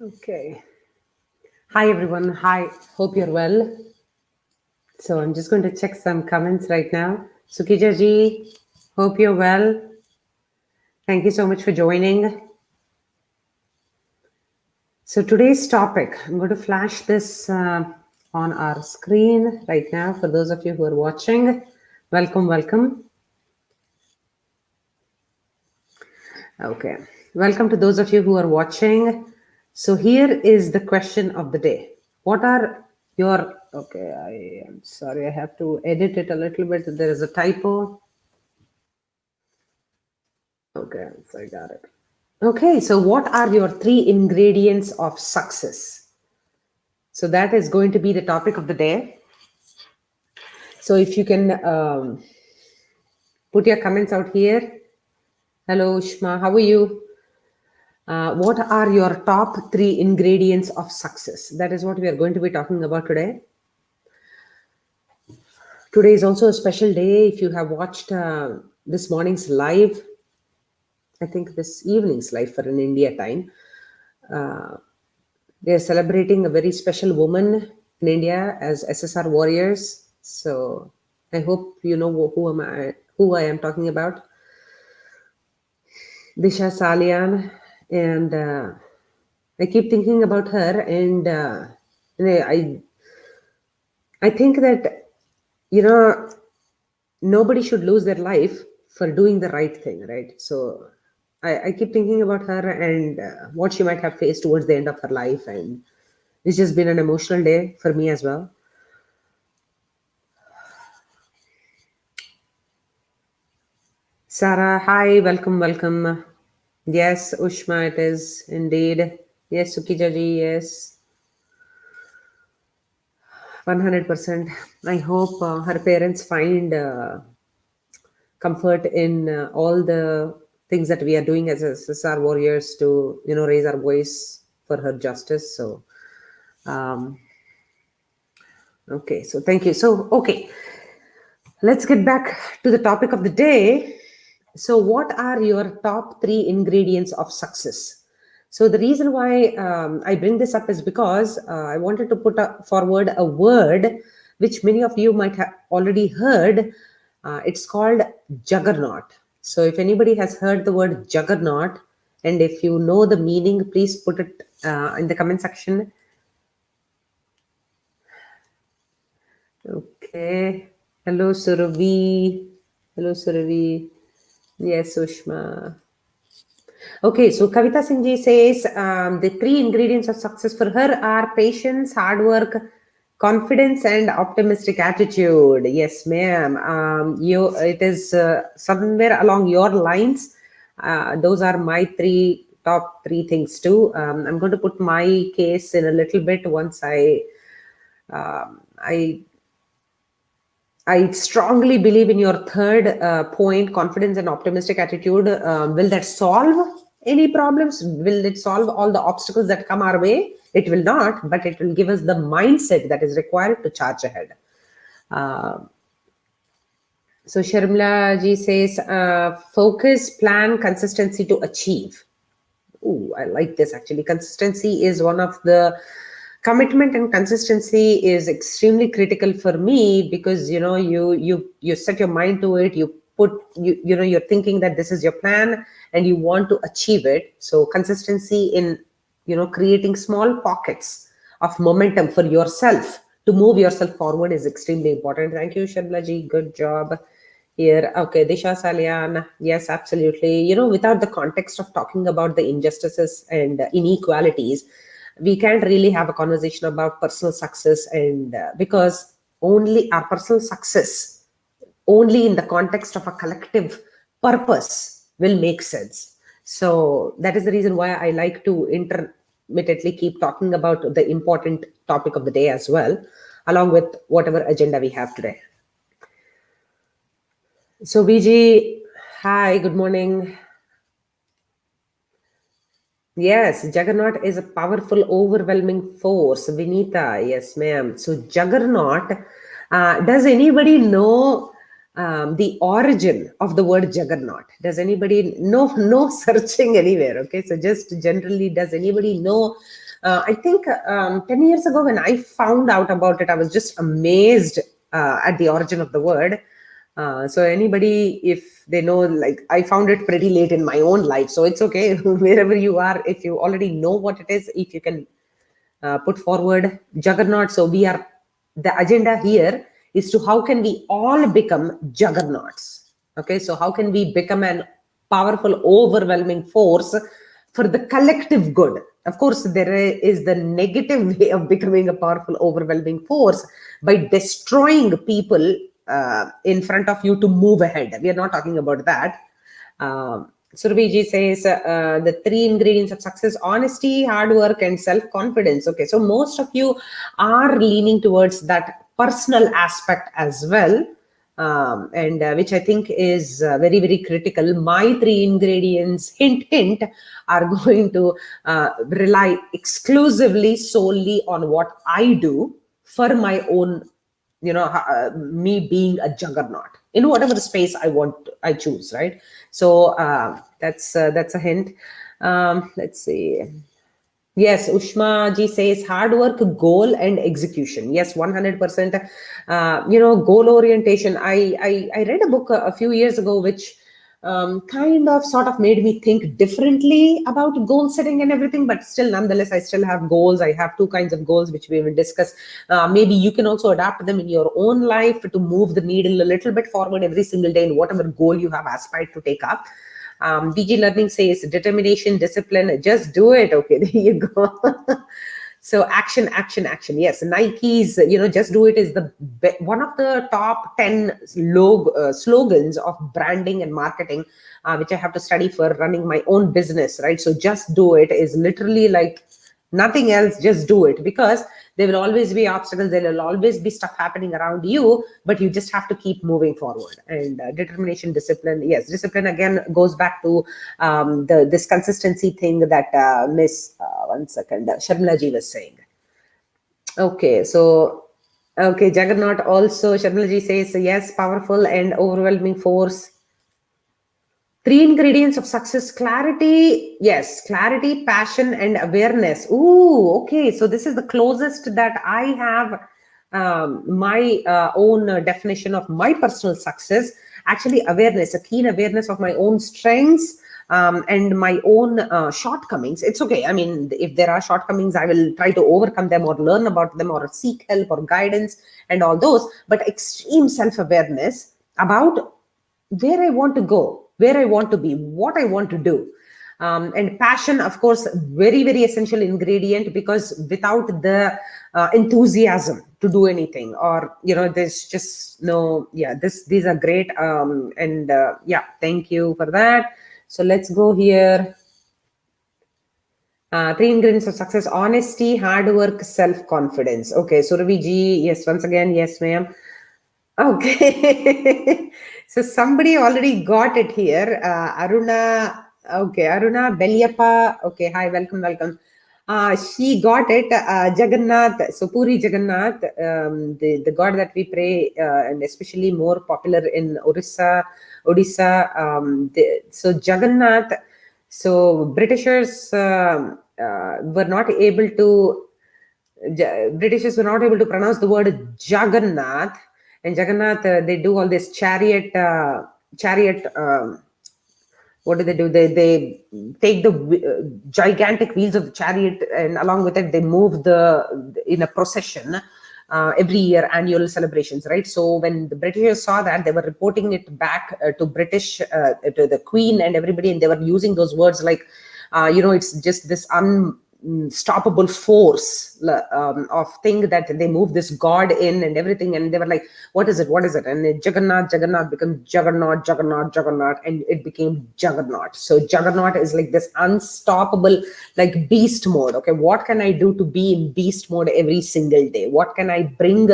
Okay. Hi, everyone. Hi. Hope you're well. So I'm just going to check some comments right now. Sukija ji, hope you're well. Thank you so much for joining. So today's topic, I'm going to flash this on our screen right now for those of you who are watching. Welcome, welcome. Okay. Welcome to those of you who are watching. So here is the question of the day. What are your, okay, I am sorry, I have to edit it a little bit. There is a typo. Okay, so I got it. Okay, so what are your three ingredients of success? So that is going to be the topic of the day. So if you can put your comments out here. Hello, Ushma, how are you? What are your top three ingredients of success? That is what we are going to be talking about today. Today is also a special day. If you have watched this morning's live, I think this evening's live for an India time, they are celebrating a very special woman in India as SSR warriors. So I hope you know who I am talking about. Disha Salian, and I keep thinking about her, and I think that you know nobody should lose their life for doing the right thing, right? So I keep thinking about her and what she might have faced towards the end of her life, and it's just been an emotional day for me as well. Sarah, hi, welcome, welcome. Yes, Ushma, it is indeed. Yes, Sukijaji, yes, 100%. I hope her parents find comfort in all the things that we are doing as SSR warriors to, raise our voice for her justice. So, um, okay, so thank you. So, okay, let's get back to the topic of the day. So, what are your top three ingredients of success? So, the reason why I bring this up is because I wanted to put forward a word which many of you might have already heard. It's called Juggernaut. So, if anybody has heard the word Juggernaut, and if you know the meaning, please put it in the comment section. Okay. Hello, Surabhi. Hello, Surabhi. Yes, Ushma. Okay, so Kavita Singh ji says the three ingredients of success for her are patience, hard work, confidence, and optimistic attitude. Yes, ma'am. It is somewhere along your lines. Those are my top three things too. I'm going to put my case in a little bit once I strongly believe in your third point, confidence and optimistic attitude. Will that solve any problems? Will it solve all the obstacles that come our way? It will not, but it will give us the mindset that is required to charge ahead. Uh, so Sharmila ji says, focus, plan, consistency to achieve. Ooh, I like this actually. Consistency is one of the commitment, and consistency is extremely critical for me because you set your mind to it. You put you're thinking that this is your plan and you want to achieve it. So consistency in creating small pockets of momentum for yourself to move yourself forward is extremely important. Thank you, Shabla ji. Good job here. Okay, Disha Salian. Yes, absolutely. Without the context of talking about the injustices and inequalities, we can't really have a conversation about personal success. And because only our personal success, only in the context of a collective purpose, will make sense. So that is the reason why I like to intermittently keep talking about the important topic of the day as well, along with whatever agenda we have today. So, VG, hi, good morning. Yes, Juggernaut is a powerful, overwhelming force. Vinita, yes, ma'am. So, Juggernaut, does anybody know the origin of the word Juggernaut? Does anybody know? No searching anywhere. Okay, so just generally, does anybody know I think 10 years ago when I found out about it, I was just amazed at the origin of the word. So anybody, if they know, like, I found it pretty late in my own life, so it's okay. Wherever you are, if you already know what it is, if you can put forward Juggernaut. So we are, the agenda here is to how can we all become juggernauts. Okay, so how can we become an powerful, overwhelming force for the collective good. Of course, there is the negative way of becoming a powerful, overwhelming force by destroying people in front of you to move ahead. We are not talking about that. Surviji says the three ingredients of success: honesty, hard work, and self-confidence. Okay, so most of you are leaning towards that personal aspect as well. And which I think is very, very critical. My three ingredients, hint, hint, are going to rely exclusively, solely on what I do for my own, me being a juggernaut in whatever space I choose, right? So that's a hint. Let's see. Yes, Ushma ji says hard work, goal, and execution. Yes, 100%. Goal orientation. I read a book a few years ago which kind of sort of made me think differently about goal setting and everything, but still, nonetheless, I still have goals. I have two kinds of goals which we will discuss. Maybe you can also adapt them in your own life to move the needle a little bit forward every single day in whatever goal you have aspired to take up. DG Learning says determination, discipline, just do it. Okay, there you go. So action, action, action. Yes, Nike's, just do it is one of the top 10 slogans of branding and marketing, which I have to study for running my own business, right? So just do it is literally like nothing else, just do it, because there will always be obstacles, there will always be stuff happening around you, but you just have to keep moving forward. And determination, discipline, yes, discipline again goes back to this consistency thing that Miss Sharmila ji was saying. Okay, so Juggernaut also, Sharmila ji says yes, powerful and overwhelming force. Three ingredients of success: clarity, yes, clarity, passion, and awareness. Ooh, okay. So this is the closest that I have my own definition of my personal success. Actually, awareness, a keen awareness of my own strengths and my own shortcomings. It's okay. I mean, if there are shortcomings, I will try to overcome them or learn about them or seek help or guidance and all those. But extreme self-awareness about where I want to go, where I want to be, what I want to do. And passion, of course, very, very essential ingredient, because without the enthusiasm to do anything, or, there's just no, these are great. Thank you for that. So let's go here. Three ingredients of success: honesty, hard work, self-confidence. Okay, Surabhi ji, yes, once again, yes, ma'am. Okay. So somebody already got it here. Aruna, okay, Aruna Belyappa. Okay, hi, welcome. She got it. Jagannath, so Puri Jagannath, the god that we pray, and especially more popular in Odisha. So Jagannath. So Britishers were not able to. Britishers were not able to pronounce the word Juggernaut. And Jagannath, they do all this chariot. What do? They take the gigantic wheels of the chariot, and along with it, they move in a procession every year, annual celebrations, right? So when the Britishers saw that, they were reporting it back to British, to the Queen and everybody, and they were using those words like, it's just this unstoppable force of thing that they move this god in and everything, and they were like, what is it, and Jagannath becomes Juggernaut, and it became Juggernaut. So Juggernaut is like this unstoppable, like beast mode. Okay, what can I do to be in beast mode every single day? What can I bring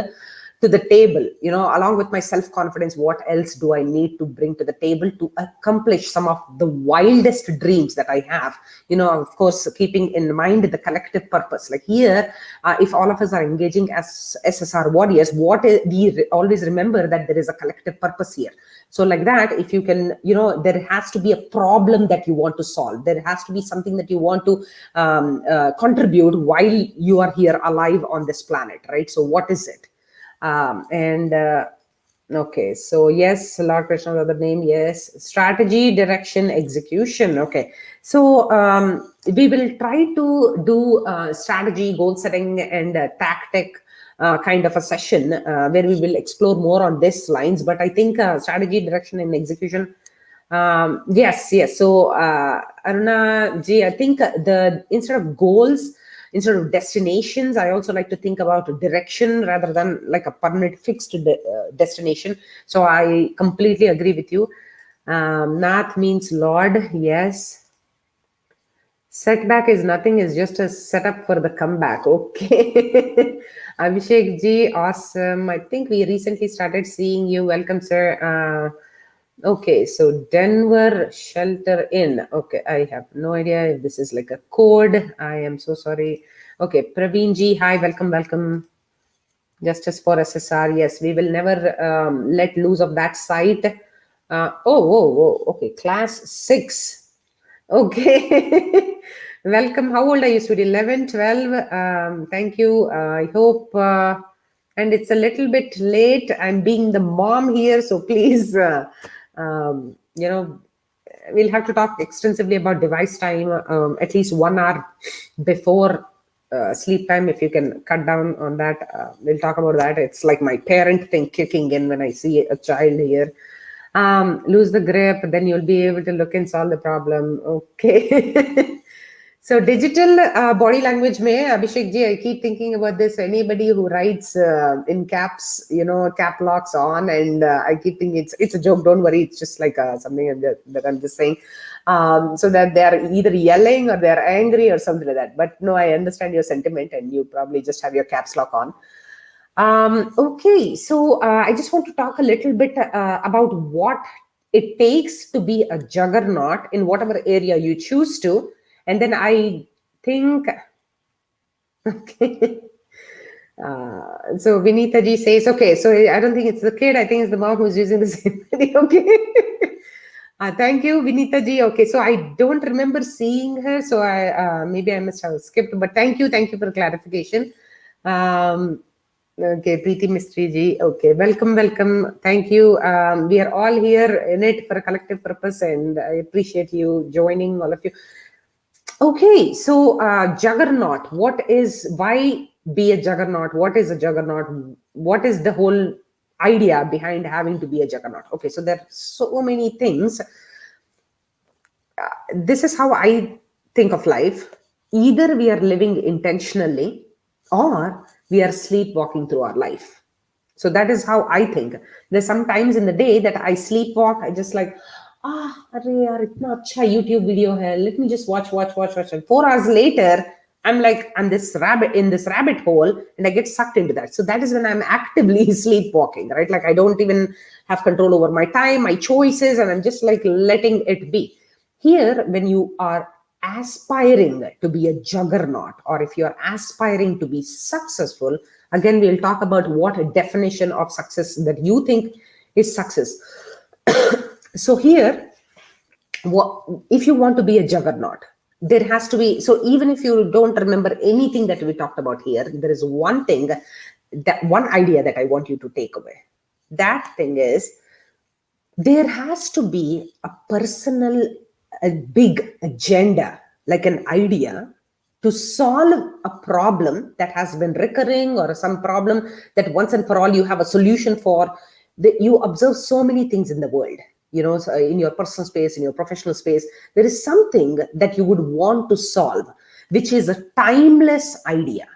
to the table, along with my self-confidence, what else do I need to bring to the table to accomplish some of the wildest dreams that I have, of course, keeping in mind the collective purpose. Like here, if all of us are engaging as SSR warriors, we always remember that there is a collective purpose here. So like that, if you can, there has to be a problem that you want to solve. There has to be something that you want to contribute while you are here alive on this planet, right? So what is it? Okay, so yes, Lord Krishna's other name, yes, strategy, direction, execution. Okay, so we will try to do strategy, goal setting, and tactic kind of a session where we will explore more on these lines. But I think strategy, direction, and execution. Yes. So Aruna ji, I think instead of goals, instead of destinations, I also like to think about direction rather than like a permanent fixed destination. So I completely agree with you. Nath means Lord. Yes. Setback is nothing, is just a setup for the comeback. Okay. Abhishek ji, awesome. I think we recently started seeing you. Welcome, sir. Okay, so Denver Shelter Inn. Okay, I have no idea if this is like a code. I am so sorry. Okay, Praveen ji, hi, welcome. Justice for SSR. Yes, we will never let loose of that site. Okay, class 6. Okay. Welcome. How old are you, sweetie? 11, 12. Thank you. I hope, and it's a little bit late. I'm being the mom here, so please, we'll have to talk extensively about device time at least 1 hour before sleep time. If you can cut down on that, we'll talk about that. It's like my parent thing kicking in when I see a child here. Lose the grip, then you'll be able to look and solve the problem. Okay. So digital body language mein, Abhishek ji, I keep thinking about this. Anybody who writes in caps, cap locks on, and I keep thinking it's a joke. Don't worry. It's just like something that I'm just saying. So that they are either yelling or they're angry or something like that. But no, I understand your sentiment, and you probably just have your caps lock on. Okay, so I just want to talk a little bit about what it takes to be a juggernaut in whatever area you choose to. And then I think, okay. So Vinita ji says, okay, so I don't think it's the kid. I think it's the mom who's using the same video. Okay. Thank you, Vinita ji. Okay, so I don't remember seeing her. So maybe I must have skipped, but thank you for clarification. Okay, Preeti Mistry ji. Okay, welcome. Thank you. We are all here in it for a collective purpose, and I appreciate you joining, all of you. Okay, so juggernaut. Why be a juggernaut? What is a juggernaut? What is the whole idea behind having to be a juggernaut? Okay, so there are so many things. This is how I think of life. Either we are living intentionally or we are sleepwalking through our life. So that is how I think. There's some times in the day that I sleepwalk. I just like, arey yaar, itna acha YouTube video hai. Let me just watch. And 4 hours later, I'm like, I'm in this rabbit hole, and I get sucked into that. So that is when I'm actively sleepwalking, right? Like I don't even have control over my time, my choices, and I'm just like letting it be. Here, when you are aspiring to be a juggernaut, or if you're aspiring to be successful, again, we'll talk about what a definition of success that you think is success. So here, if you want to be a juggernaut, there has to be, so even if you don't remember anything that we talked about here, there is one idea that I want you to take away. That thing is, there has to be a personal, a big agenda, like an idea to solve a problem that has been recurring, or some problem that once and for all you have a solution for. You observe so many things in the world, so in your personal space, in your professional space, there is something that you would want to solve, which is a timeless idea,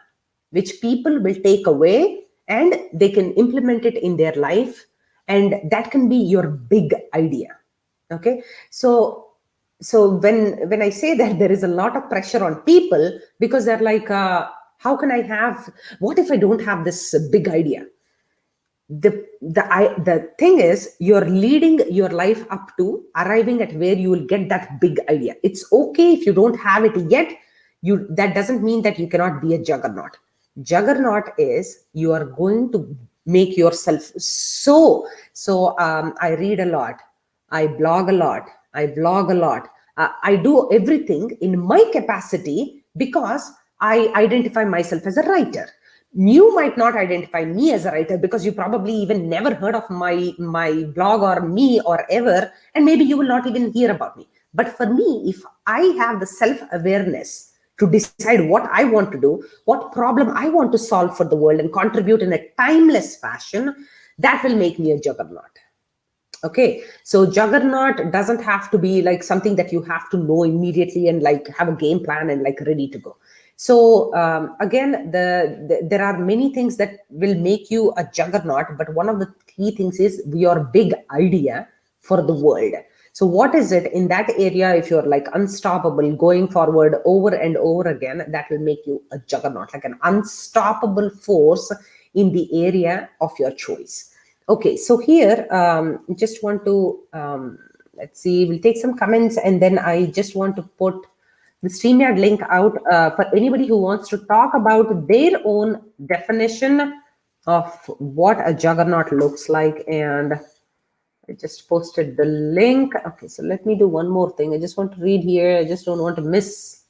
which people will take away and they can implement it in their life. And that can be your big idea. Okay. So when I say that, there is a lot of pressure on people, because they're like, what if I don't have this big idea? The thing is, you're leading your life up to arriving at where you will get that big idea. It's okay if you don't have it yet. That doesn't mean that you cannot be a juggernaut. Juggernaut is you are going to make yourself so. I read a lot, I blog a lot, I vlog a lot, I do everything in my capacity because I identify myself as a writer. You might not identify me as a writer because you probably even never heard of my blog or me or ever, and maybe you will not even hear about me. But for me, if I have the self-awareness to decide what I want to do, what problem I want to solve for the world and contribute in a timeless fashion, that will make me a juggernaut. Okay, so juggernaut doesn't have to be like something that you have to know immediately and like have a game plan and like ready to go. So again, there are many things that will make you a juggernaut, but one of the key things is your big idea for the world. So what is it in that area? If you're like unstoppable, going forward over and over again, that will make you a juggernaut, like an unstoppable force in the area of your choice. Okay, so here, just want to, let's see, we'll take some comments, and then I just want to put the StreamYard link out for anybody who wants to talk about their own definition of what a juggernaut looks like. And I just posted the link. Okay, so let me do one more thing. I just want to read here. I just don't want to miss.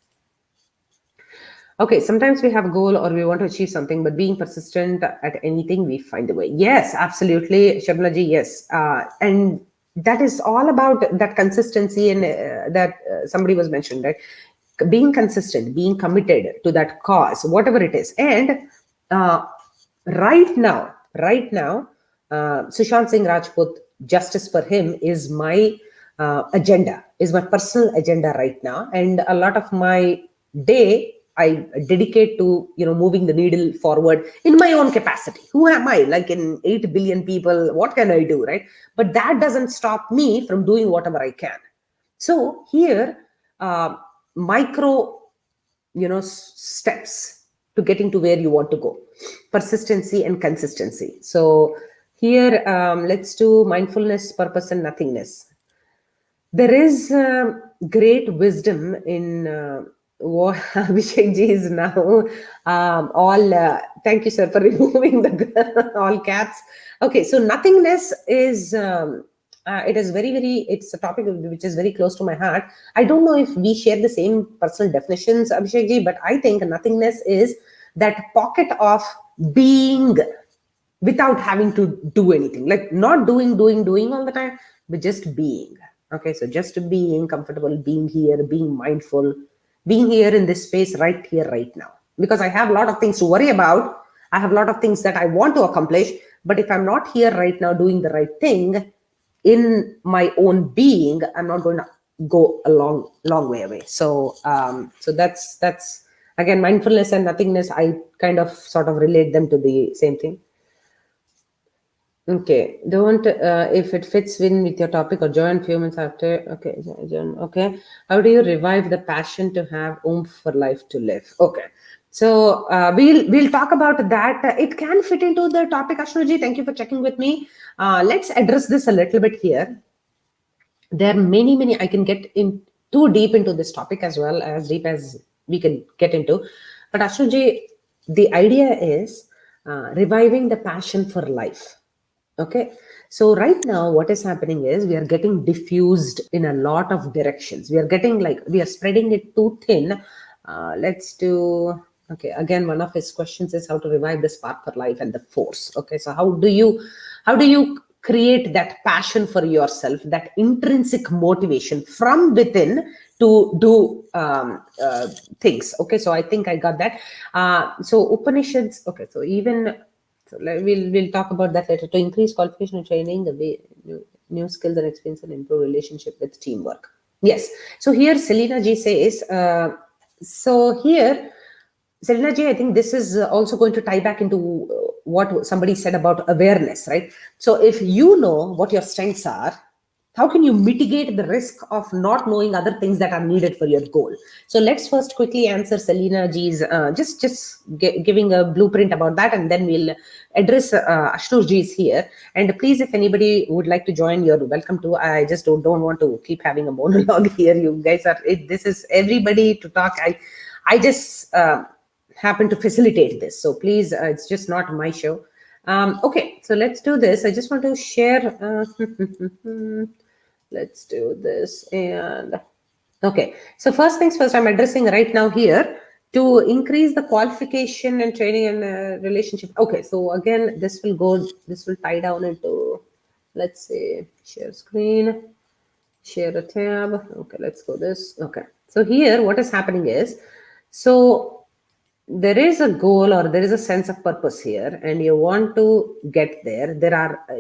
Okay, sometimes we have a goal or we want to achieve something, but being persistent at anything, we find a way. Yes, absolutely, Shablaji, yes. And that is all about that consistency, and that somebody was mentioned, right? Being consistent, being committed to that cause, whatever it is. And right now, Sushant Singh Rajput, justice for him is my agenda, is my personal agenda right now. And a lot of my day I dedicate to, moving the needle forward in my own capacity. Who am I? Like in 8 billion people, what can I do, right? But that doesn't stop me from doing whatever I can. So here, micro, steps to getting to where you want to go. Persistency and consistency. So here, let's do mindfulness, purpose, and nothingness. There is great wisdom in what Abhishek ji is now thank you, sir, for removing the all caps. Okay, so nothingness is it is it's a topic which is very close to my heart. I don't know if we share the same personal definitions, Abhishek ji, but I think nothingness is that pocket of being without having to do anything, like not doing all the time, but just being. Okay, so just being comfortable, being here, being mindful, being here in this space right here, right now. Because I have a lot of things to worry about. I have a lot of things that I want to accomplish. But if I'm not here right now doing the right thing in my own being, I'm not going to go a long way away. So so that's again, mindfulness and nothingness, I kind of sort of relate them to the same thing. Okay, don't if it fits in with your topic, or join few minutes after. Okay, okay. How do you revive the passion to have oomph for life to live? Okay, so we'll talk about that. It can fit into the topic, Ashnuji. Thank you for checking with me. Let's address this a little bit here. There are many. I can get in too deep into this topic as well, as deep as we can get into. But Ashnuji, the idea is reviving the passion for life. Okay, so right now what is happening is we are getting diffused in a lot of directions. We are spreading it too thin. Let's do, okay, again, one of his questions is how to revive the spark for life and the force. Okay, so how do you create that passion for yourself, that intrinsic motivation from within to do things? Okay, so I think I got that. So Upanishads, okay, so even, so we'll talk about that later. To increase qualification and training, the new skills and experience, and improve relationship with teamwork. Yes. So here Selena G says, so here, Selena Ji, I think this is also going to tie back into what somebody said about awareness, right? So if you know what your strengths are, how can you mitigate the risk of not knowing other things that are needed for your goal? So let's first quickly answer Selina G's, giving a blueprint about that, and then we'll address Ashnur G's here. And please, if anybody would like to join, you're welcome to. I just don't want to keep having a monologue here. You guys are, this is everybody to talk. I just happen to facilitate this. So please, it's just not my show. Okay, so let's do this. I just want to share. Let's do this. And okay, so first things first, I'm addressing right now here to increase the qualification and training and relationship. Okay, so again, this will tie down into, let's say, share screen, share a tab. Okay, let's go this. Okay, so here what is happening is, so there is a goal or there is a sense of purpose here, and you want to get there.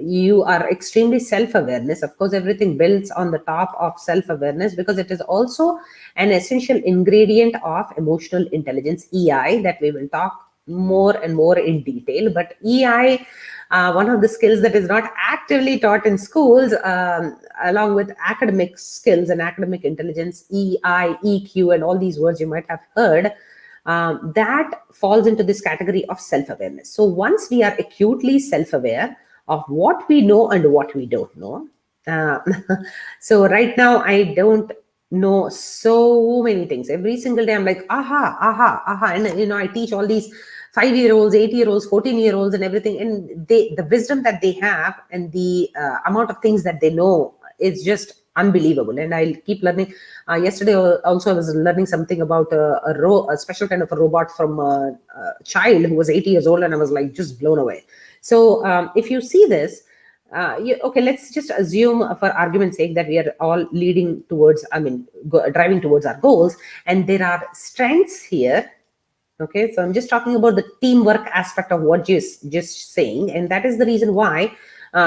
You are extremely self-awareness. Of course, everything builds on the top of self-awareness, because it is also an essential ingredient of emotional intelligence, EI, that we will talk more and more in detail. But EI, one of the skills that is not actively taught in schools, along with academic skills and academic intelligence, EI, EQ, and all these words you might have heard, that falls into this category of self-awareness. So once we are acutely self-aware of what we know and what we don't know, so right now I don't know so many things. Every single day I'm like, aha, and I teach all these 5-year-olds, 8-year-olds, 14-year-olds, and everything, and the wisdom that they have and the amount of things that they know is just unbelievable. And I'll keep learning. Yesterday also I was learning something about a special kind of a robot from a child who was 80 years old, and I was like just blown away. So if you see this, okay, let's just assume for argument's sake that we are all leading towards, driving towards our goals, and there are strengths here. Okay, so I'm just talking about the teamwork aspect of what you're just saying, and that is the reason why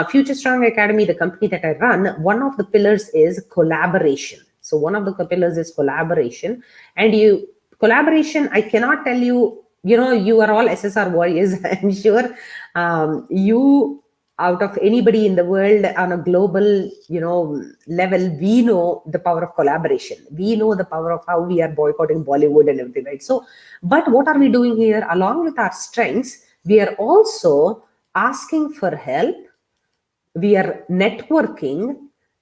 Future Strong Academy, the company that I run, one of the pillars is collaboration. So one of the pillars is collaboration, and collaboration, I cannot tell you, you are all SSR warriors. I'm sure you, out of anybody in the world on a global, level, we know the power of collaboration. We know the power of how we are boycotting Bollywood and everything, right? So, but what are we doing here? Along with our strengths, we are also asking for help. We are networking,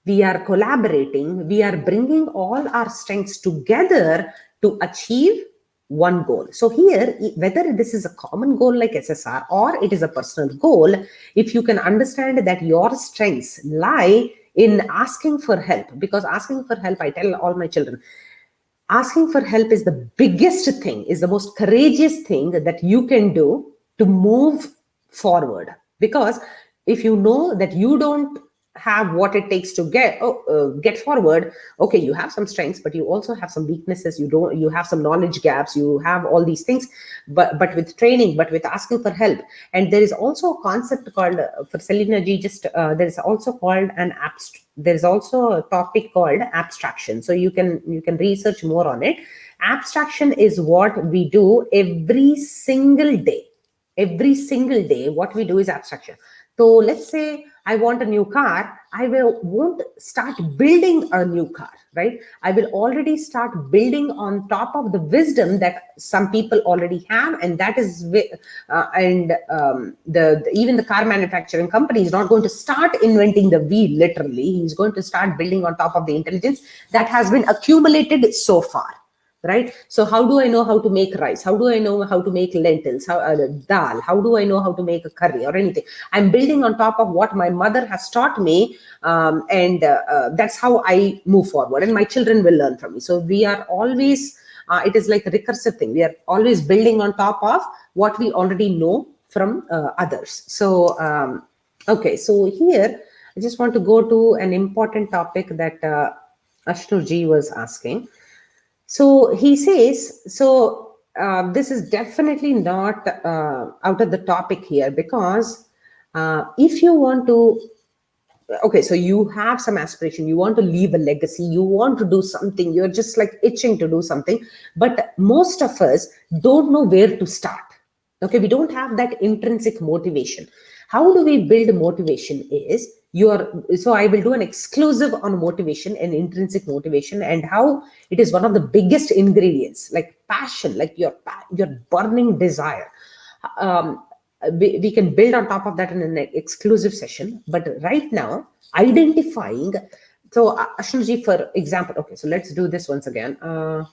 we are collaborating, we are bringing all our strengths together to achieve one goal. So here, whether this is a common goal like SSR or it is a personal goal, if you can understand that your strengths lie in asking for help, because asking for help, I tell all my children, asking for help is the biggest thing, is the most courageous thing that you can do to move forward. Because if you know that you don't have what it takes to get forward, okay, you have some strengths, but you also have some weaknesses. You have some knowledge gaps. You have all these things, but with training, but with asking for help. And there is also a concept called for Selina G. There is also called there is also a topic called abstraction. So you can research more on it. Abstraction is what we do every single day. Every single day, what we do is abstraction. So let's say I want a new car. I won't start building a new car, right? I will already start building on top of the wisdom that some people already have, and that is even the car manufacturing company is not going to start inventing the wheel literally. He's going to start building on top of the intelligence that has been accumulated so far. Right? So how do I know how to make rice? How do I know how to make lentils, dal? How do I know how to make a curry or anything? I'm building on top of what my mother has taught me, and that's how I move forward, and my children will learn from me. So we are always, it is like a recursive thing. We are always building on top of what we already know from others. So, okay, so here, I just want to go to an important topic that Ashnur Ji was asking. So he says, this is definitely not out of the topic here, because if you want to, okay, so you have some aspiration, you want to leave a legacy, you want to do something, you're just like itching to do something, but most of us don't know where to start. Okay, we don't have that intrinsic motivation. How do we build motivation is, So I will do an exclusive on motivation and intrinsic motivation, and how it is one of the biggest ingredients, like passion, like your burning desire. um, we can build on top of that in an exclusive session. But right now, identifying. So Ashnuji, for example, okay, so let's do this once again. I'll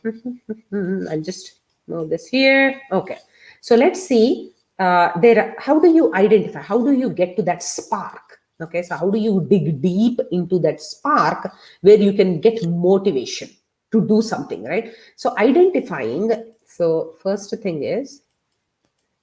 just move this here. Okay, so let's see. How do you identify, how do you get to that spark? Okay, so how do you dig deep into that spark where you can get motivation to do something, right? So identifying. So first thing is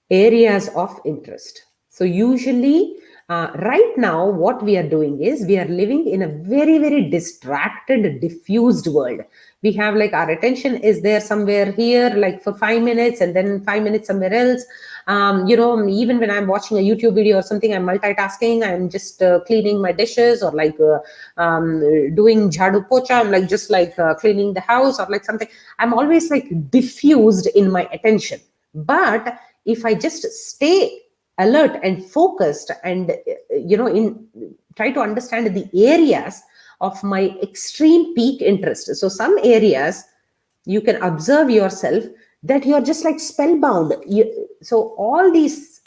areas of interest. So usually, right now, what we are doing is we are living in a very, very distracted, diffused world. We have, like, our attention is there somewhere here, like for 5 minutes, and then 5 minutes somewhere else. Even when I'm watching a YouTube video or something, I'm multitasking. I'm just cleaning my dishes, or like doing jhadu pocha. I'm like just like cleaning the house, or like something. I'm always like diffused in my attention. But if I just stay alert and focused, and in try to understand the areas of my extreme peak interest. So some areas you can observe yourself that you're just like spellbound. So all these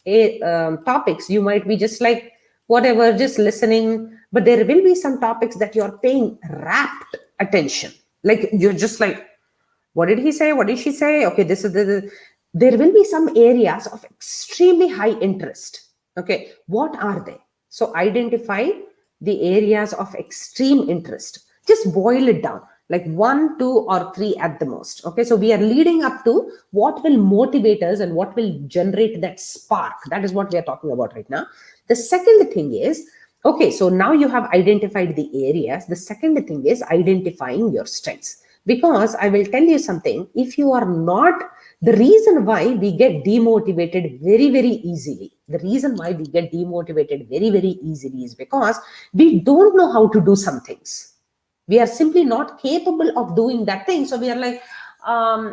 topics, you might be just like whatever, just listening, but there will be some topics that you're paying rapt attention. Like you're just like, what did he say? What did she say? Okay, this is the. There will be some areas of extremely high interest. Okay, what are they? So identify the areas of extreme interest. Just boil it down, like 1, 2, or 3 at the most. Okay, so we are leading up to what will motivate us and what will generate that spark. That is what we are talking about right now. The second thing is, okay, so now you have identified the areas. The second thing is identifying your strengths. Because I will tell you something, if you are not, the reason why we get demotivated very, very easily, the reason why we get demotivated very, very easily is because we don't know how to do some things. We are simply not capable of doing that thing. So we are like,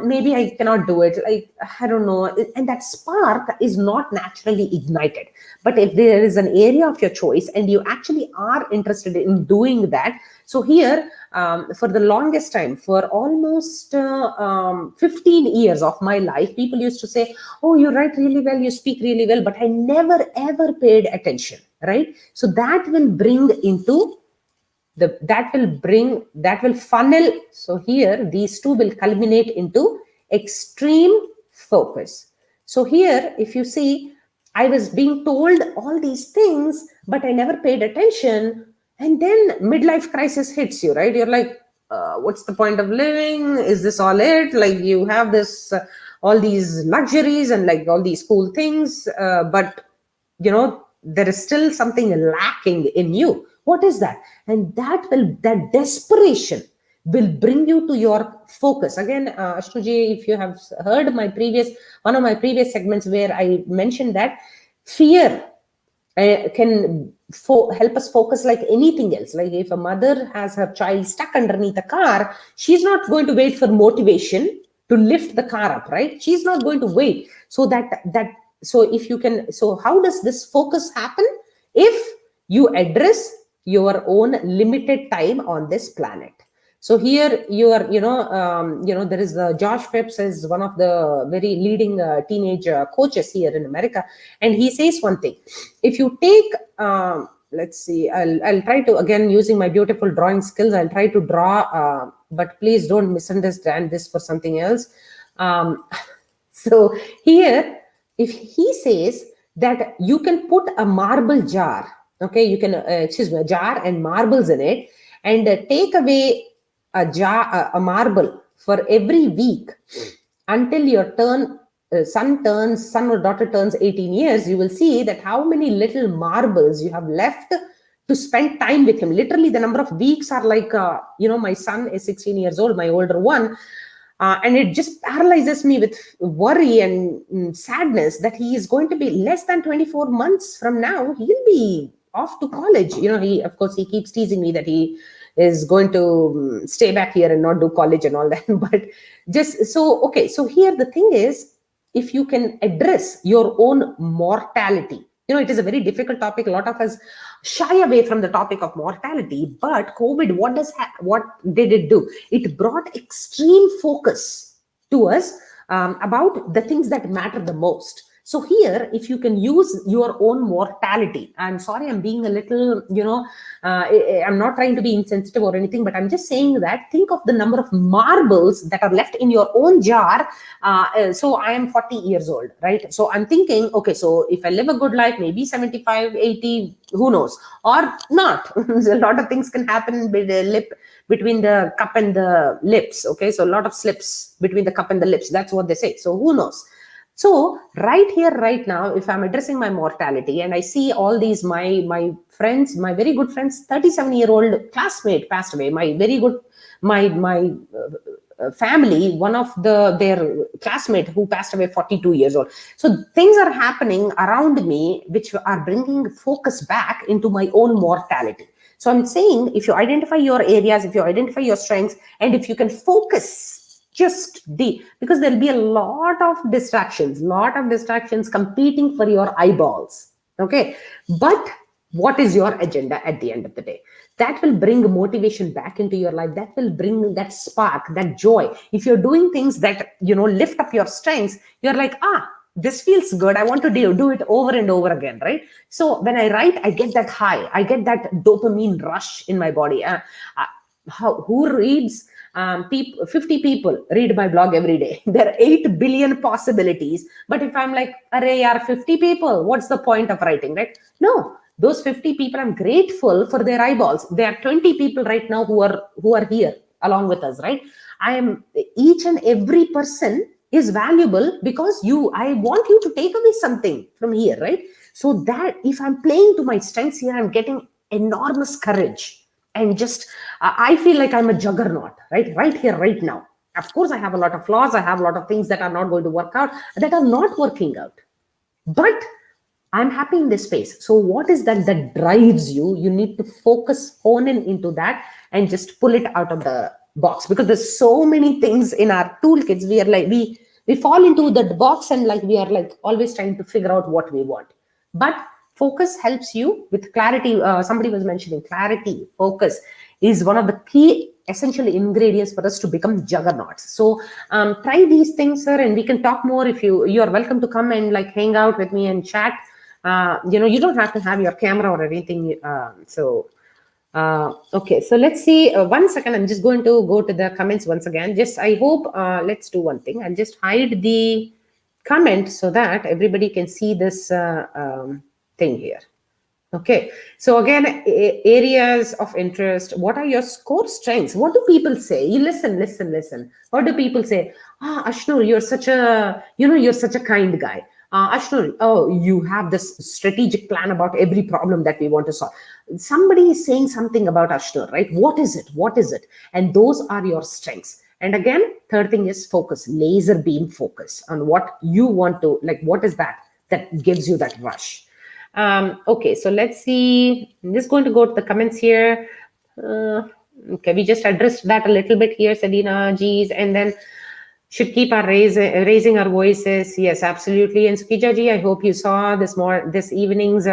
maybe I cannot do it. Like, I don't know. And that spark is not naturally ignited. But if there is an area of your choice and you actually are interested in doing that, so here, for the longest time, for almost 15 years of my life, people used to say, oh, you write really well, you speak really well, but I never ever paid attention, right? So that will bring into that will funnel. So here, these two will culminate into extreme focus. So here, if you see, I was being told all these things, but I never paid attention. And then midlife crisis hits you, right? You're like, what's the point of living? Is this all it? Like, you have this, all these luxuries and like all these cool things, but there is still something lacking in you. What is that? And that desperation will bring you to your focus. Again, Ashtuji, if you have heard one of my previous segments where I mentioned that fear can help us focus like anything else. Like if a mother has her child stuck underneath a car, she's not going to wait for motivation to lift the car up, right? She's not going to wait. So so how does this focus happen? If you address your own limited time on this planet. So here you are, there is Josh Phipps is one of the very leading teenage coaches here in America, and he says one thing: if you take, let's see, I'll try to, again, using my beautiful drawing skills, I'll try to draw, but please don't misunderstand this for something else. So here, if he says that you can put a marble jar, okay, you can a jar and marbles in it, and take away a marble for every week until your son or daughter turns 18 years, you will see that how many little marbles you have left to spend time with him. Literally, the number of weeks are like, my son is 16 years old, my older one. And it just paralyzes me with worry and sadness that he is going to be less than 24 months from now. He'll be off to college. Of course, he keeps teasing me that he is going to stay back here and not do college and all that. But just so, okay. So here the thing is, if you can address your own mortality, it is a very difficult topic. A lot of us shy away from the topic of mortality. But COVID, what did it do? It brought extreme focus to us about the things that matter the most. So here, if you can use your own mortality, I'm sorry, I'm being a little, I'm not trying to be insensitive or anything, but I'm just saying that think of the number of marbles that are left in your own jar. So I am 40 years old, right? So I'm thinking, okay, so if I live a good life, maybe 75, 80, who knows, or not. A lot of things can happen between the cup and the lips. Okay, so a lot of slips between the cup and the lips. That's what they say. So who knows? So right here, right now, if I'm addressing my mortality and I see all these, my friends, my very good friends, 37-year-old classmate passed away. My very good, my family, one of their classmate who passed away 42 years old. So things are happening around me which are bringing focus back into my own mortality. So I'm saying, if you identify your areas, if you identify your strengths, and if you can focus because there'll be a lot of distractions competing for your eyeballs. Okay, but what is your agenda at the end of the day? That will bring motivation back into your life. That will bring that spark, that joy. If you're doing things that lift up your strengths, you're like, this feels good, I want to do it over and over again, right? So when I write, I get that high, I get that dopamine rush in my body. Who reads 50 people read my blog every day. There are 8 billion possibilities. But if I'm like, array are 50 people, what's the point of writing, right? No, those 50 people, I'm grateful for their eyeballs. There are 20 people right now who are here along with us, right? Each and every person is valuable because I want you to take away something from here, right? So that if I'm playing to my strengths here, I'm getting enormous courage. And just I feel like I'm a juggernaut, right here, right now. Of course, I have a lot of flaws, I have a lot of things that are not going to work out, that are not working out, but I'm happy in this space. So what is that drives you? You need to hone in into that and just pull it out of the box, because there's so many things in our toolkits. We are like, we fall into the box, and like we are like always trying to figure out what we want. But focus helps you with clarity. Somebody was mentioning clarity. Focus is one of the key essential ingredients for us to become juggernauts. So try these things, sir, and we can talk more. If you are welcome to come and like hang out with me and chat. You don't have to have your camera or anything. Okay, so let's see. 1 second, I'm just going to go to the comments once again. I hope, let's do one thing. I'll just hide the comment so that everybody can see this thing here. Okay, so again, areas of interest. What are your core strengths? What do people say? You listen. What do people say? Ashnur, you're such a kind guy. Ashnur, you have this strategic plan about every problem that we want to solve. Somebody is saying something about Ashnur, right? What is it? And those are your strengths. And again, third thing is focus, laser beam focus on what you want to, like, what is that gives you that rush. Okay, so let's see. I'm just going to go to the comments here. Okay, we just addressed that a little bit here, Sadina, geez, and then should keep our raising our voices. Yes, absolutely. And Sukija ji, I hope you saw this evening's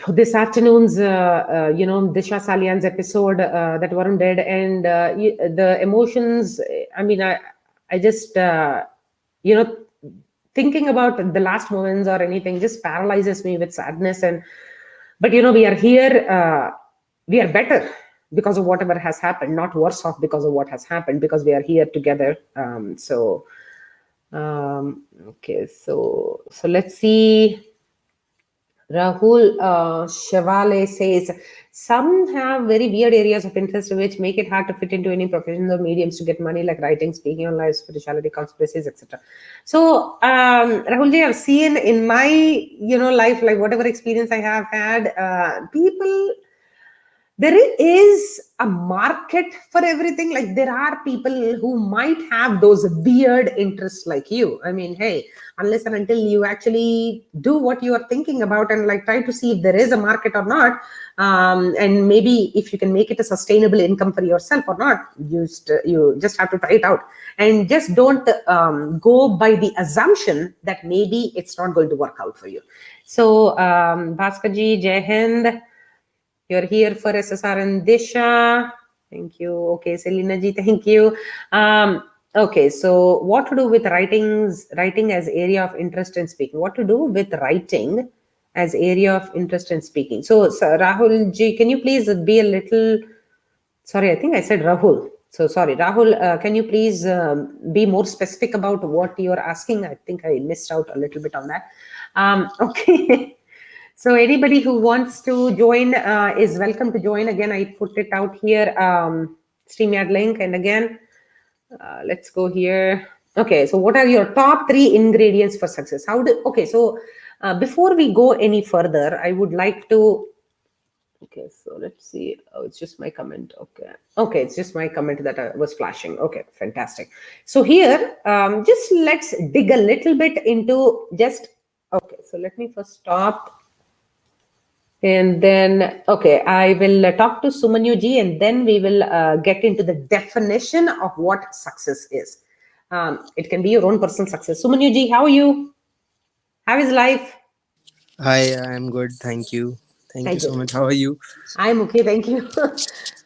this afternoon's Disha Salian's episode that Varun did, and the emotions. I mean, I just thinking about the last moments or anything just paralyzes me with sadness. But we are here, we are better because of whatever has happened, not worse off because of what has happened, because we are here together. Okay, so let's see. Rahul Chevale says, some have very weird areas of interest which make it hard to fit into any professions or mediums to get money, like writing, speaking on live, spirituality, conspiracies, etc. So, Rahulji, I've seen in my, life, like whatever experience I have had, people there is a market for everything. Like there are people who might have those weird interests like you. I mean, hey, unless and until you actually do what you are thinking about and like try to see if there is a market or not, and maybe if you can make it a sustainable income for yourself or not, you just have to try it out, and just don't go by the assumption that maybe it's not going to work out for you. So Bhaskaji, Jai Hind, you're here for SSR and Disha. Thank you. Okay, Selina ji, thank you. Okay, so what to do with writing as area of interest in speaking? What to do with writing as area of interest in speaking? So Rahul ji, can you please be a little, sorry, I think I said Rahul. So sorry, Rahul, can you please be more specific about what you're asking? I think I missed out a little bit on that. Okay. So anybody who wants to join is welcome to join. Again, I put it out here, StreamYard link. And again, let's go here. Okay, so what are your top 3 ingredients for success? Okay, so before we go any further, I would like to, okay, so let's see. Oh, it's just my comment. Okay. Okay, it's just my comment that I was flashing. Okay, fantastic. So here, just let's dig a little bit into just, okay, so let me first stop. And then, okay, I will talk to Sumanyu ji, and then we will get into the definition of what success is. It can be your own personal success. Sumanyu ji, how are you? How is life? Hi, I'm good. Thank you. Thank you Thank so you. much. How are you? I'm okay, thank you.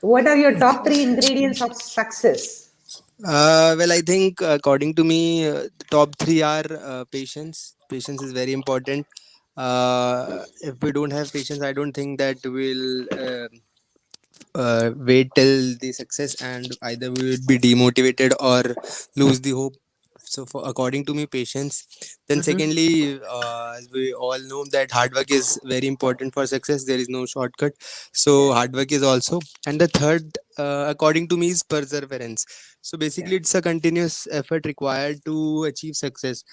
What are your top 3 ingredients of success? Well, I think according to me, the top three are patience. Patience is very important. If we don't have patience, I don't think that we'll wait till the success, and either we would be demotivated or lose the hope. So for according to me, patience. Then Mhm. secondly, as we all know that hard work is very important for success. There is no shortcut, so Yeah, hard work is also. And the third, according to me, is perseverance. So yeah. basically it's a continuous effort required to achieve success.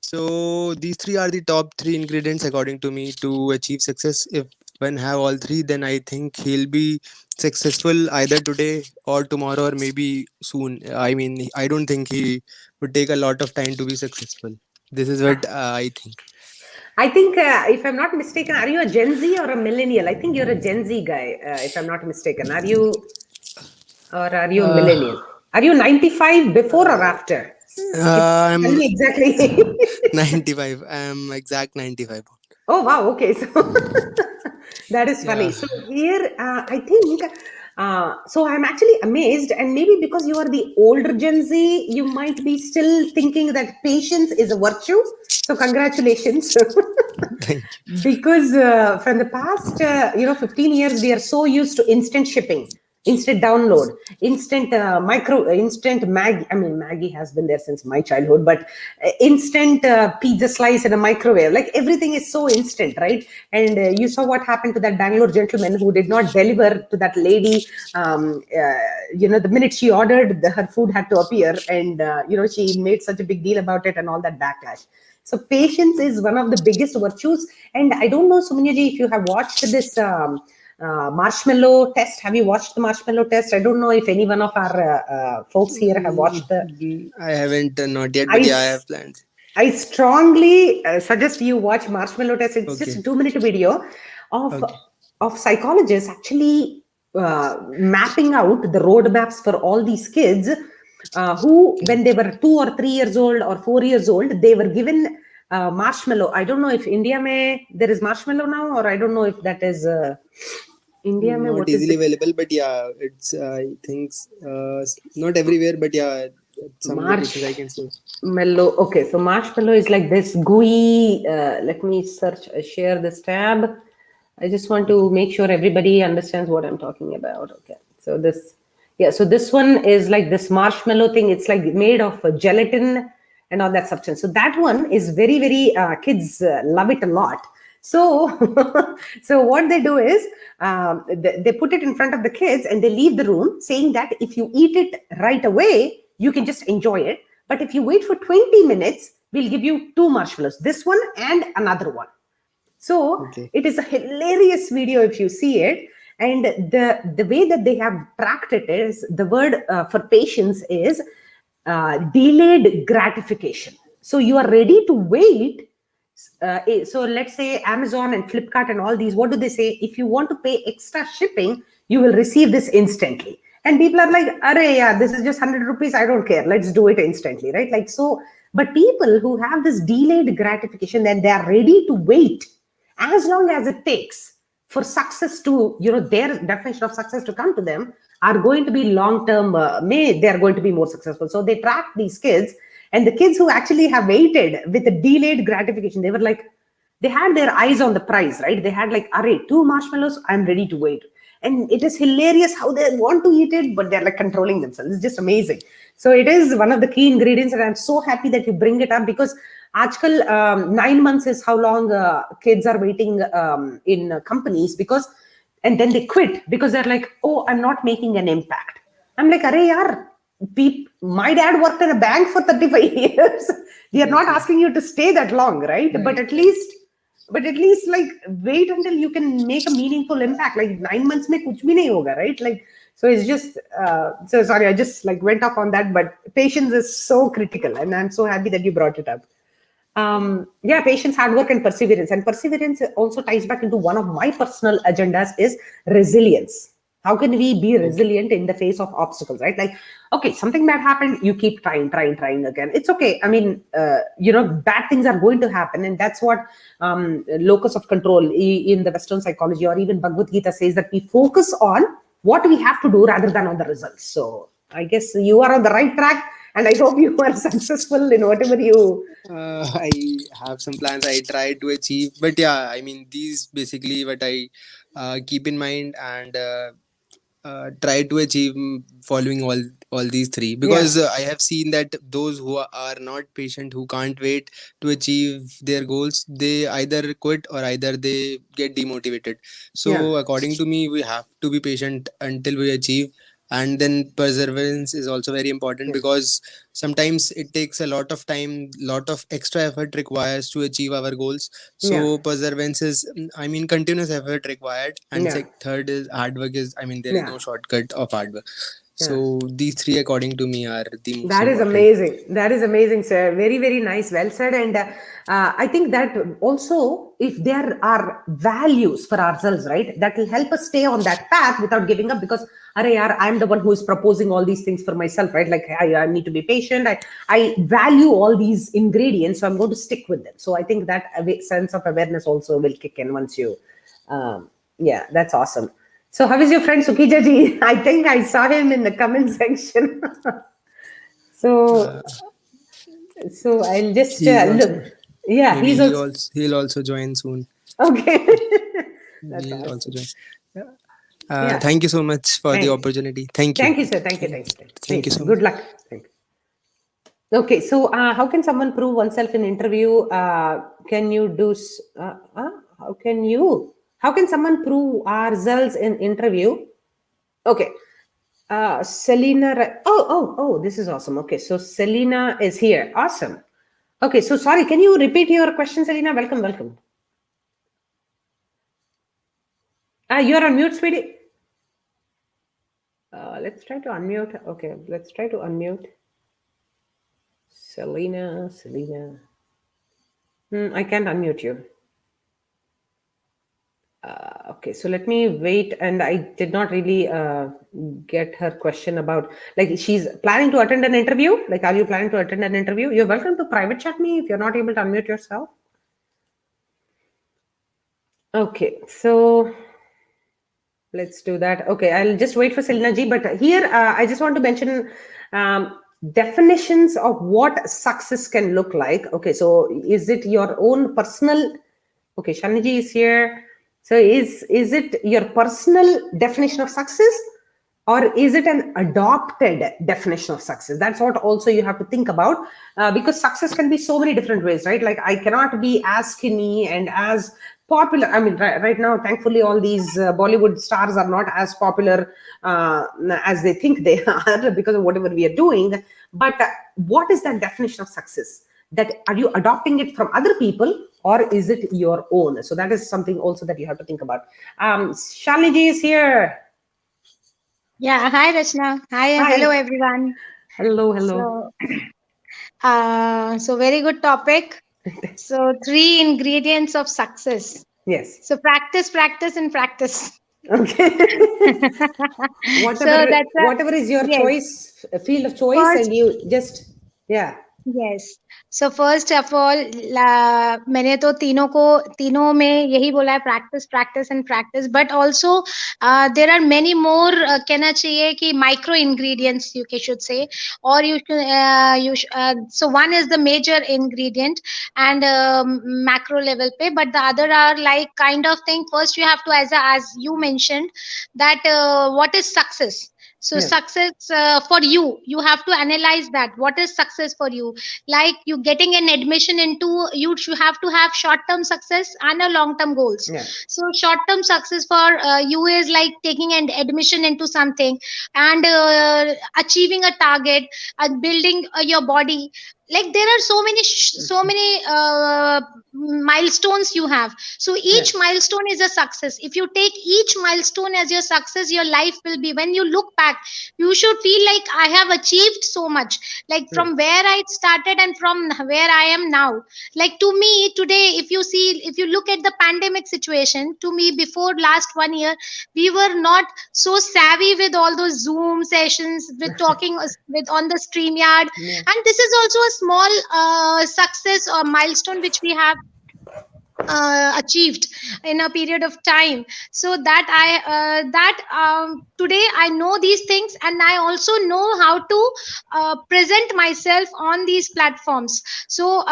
So these three are the top three ingredients according to me to achieve success. If one have all three, then I think he'll be successful either today or tomorrow or maybe soon. I mean, I don't think he would take a lot of time to be successful. This is what I think. I think, if I'm not mistaken, are you a Gen Z or a millennial? I think you're a Gen Z guy, if I'm not mistaken. Are you, or are you a Uh, millennial? Are you 95 before or after? Tell I'm me exactly. 95. I'm exact 95. Oh, wow. Okay. So that is funny. Yeah. So here, I think, so I'm actually amazed. And maybe because you are the older Gen Z, you might be still thinking that patience is a virtue. So congratulations. Thank you. Because from the past 15 years we are so used to instant shipping, instant download, instant instant Maggie. I mean, Maggie has been there since my childhood, but instant pizza slice in a microwave, like everything is so instant, right? And you saw what happened to that Bangalore gentleman who did not deliver to that lady. The minute she ordered, her food had to appear, and she made such a big deal about it and all that backlash. So patience is one of the biggest virtues. And I don't know, Sumanyaji, if you have watched this marshmallow test. Have you watched the marshmallow test? I don't know if any one of our folks here have watched the. I haven't not yet, but I, yeah, I have plans. I strongly suggest you watch marshmallow test. It's just a Okay. 2-minute video of Okay. psychologists actually mapping out the roadmaps for all these kids who, Okay. when they were 2 or 3 years old or 4 years old, they were given marshmallow. I don't know if India may there is marshmallow now, or I don't know if that is India may, Not what is easily it? available, but yeah, it's I think not everywhere, but yeah, at some locations I can say. Marshmallow. Okay, so marshmallow is like this gooey. Let me search, share this tab. I just want to Okay. make sure everybody understands what I'm talking about. Okay, so this, yeah, so this one is like this marshmallow thing. It's like made of gelatin and all that substance. So that one is very, very, kids love it a lot. So, so what they do is they put it in front of the kids and they leave the room saying that if you eat it right away, you can just enjoy it. But if you wait for 20 minutes, we'll give you 2 marshmallows, this one and another one. So Okay. it is a hilarious video if you see it. And the way that they have tracked it is, the word for patience is delayed gratification. So you are ready to wait. So let's say Amazon and Flipkart and all these, what do they say? If you want to pay extra shipping, you will receive this instantly. And people are like, "Arey, yeah, this is just 100 rupees. I don't care. Let's do it instantly," right? Like so. But people who have this delayed gratification, then they are ready to wait as long as it takes for success to, their definition of success to come to them, are going to be long term. They are going to be more successful. So they track these kids, and the kids who actually have waited with a delayed gratification, they were like, they had their eyes on the prize, right? They had like, "Array, 2 marshmallows, I'm ready to wait." And it is hilarious how they want to eat it, but they're like controlling themselves. It's just amazing. So it is one of the key ingredients, and I'm so happy that you bring it up, because Ajkal, 9 months is how long kids are waiting in companies, because, and then they quit because they're like, "Oh, I'm not making an impact." I'm like, "Arey, yaar, my dad worked in a bank for 35 years. We are not Exactly. asking you to stay that long, right? But Right, at right. least, like, wait until you can make a meaningful impact. Like 9 months mein kuch bhi nahi hoga, right? Like, so it's just so sorry, I just like went off on that, but patience is so critical, and I'm so happy that you brought it up. Yeah, patience, hard work, and perseverance. And perseverance also ties back into one of my personal agendas, is resilience. How can we be Okay. resilient in the face of obstacles, right? Like, okay, something bad happened, you keep trying again. It's okay. I mean, bad things are going to happen, and that's what locus of control in the Western psychology, or even Bhagavad Gita, says, that we focus on what we have to do rather than on the results. So I guess you are on the right track, and I hope you are successful in whatever you. I have some plans I try to achieve, but yeah, I mean, these basically what I keep in mind and try to achieve, following all these three, Yeah, because I have seen that those who are not patient, who can't wait to achieve their goals, they either quit or either they get demotivated. yeah, So according to me, we have to be patient until we achieve. And then perseverance is also very important, yeah, because sometimes it takes a lot of time, lot of extra effort requires to achieve our goals. yeah, So perseverance is, I mean, continuous effort required. And yeah, third is hard work. Is, I mean, there is yeah, no shortcut of hard work. yeah. So these three, according to me, are the most That is important. amazing. That is amazing, sir. Very, very nice. Well said. And I think that also, if there are values for ourselves, right, that will help us stay on that path without giving up. Because, "Arey, yaar, I'm the one who is proposing all these things for myself, right? Like, I need to be patient. I value all these ingredients, so I'm going to stick with them." So I think that sense of awareness also will kick in once you, yeah, that's awesome. So, how is your friend Sukija ji? I think I saw him in the comment section. So, Uh, I'll just he is look. also, Yeah, maybe he's also he'll also join soon. okay. That's He'll also awesome. join. Yeah. Yeah. Thank you so much for the Thank you. opportunity. Thank you. Thank you, sir. Thank you. Thank, Thank you. thank you Thanks. so much. Good luck. Thank you. Okay. So, how can someone prove oneself in interview? Can you do? How can you? How can someone prove ourselves in interview? Okay. Selena. Oh. This is awesome. Okay. So Selena is here. Awesome. Okay. So sorry. Can you repeat your question, Selena? Welcome. Welcome. You're on mute, sweetie. Let's try to unmute. Okay, let's try to unmute. Selena. I can't unmute you. Okay, so let me wait. And I did not really get her question about, like, she's planning to attend an interview. Like, are you planning to attend an interview? You're welcome to private chat me if you're not able to unmute yourself. Okay, so let's do that. Okay, I'll just wait for Selena ji. But here, I just want to mention definitions of what success can look like. Okay, so is it your own personal? Okay, Shani ji is here. So is it your personal definition of success, or is it an adopted definition of success? That's what also you have to think about, because success can be so many different ways, right? Like, I cannot be as skinny and as popular. I mean, right now, thankfully, all these Bollywood stars are not as popular as they think they are because of whatever we are doing. But what is that definition of success? that are you adopting it from other people or is it your own? So that is something also that you have to think about. Shalini is here. Yeah, hi Rachana. Hi, hello Hi. everyone. Hello, hello. So, so very good topic. So, three ingredients of success. Yes. So, practice, practice, and practice. Okay. So whatever that's a whatever is your yes. choice, field of choice, First, and you just, yeah. yes. So first of all, मैंने तो तीनों में यही बोला है, practice, practice and practice. But also there are many more कहना चाहिए कि micro ingredients should say, or so one is the major ingredient and macro level pe, but the other are like kind of thing. First you have to, as you mentioned, that what is success. So Yeah. success for you have to analyze that what is success for you. Like you getting an admission into, you have to have short term success and a long term goals. Yeah. So short term success for you is like taking an admission into something and achieving a target and building your body. Like there are so many milestones you have. So each Yeah. milestone is a success. If you take each milestone as your success, your life will be, when you look back, you should feel like I have achieved so much, like Yeah. from where I started and from where I am now. Like to me today, if you see, if you look at the pandemic situation, to me before last 1 year, we were not so savvy with all those Zoom sessions, with talking with on the StreamYard. Yeah. And this is also a small success or milestone which we have achieved in a period of time. So that today I know these things, and I also know how to present myself on these platforms. So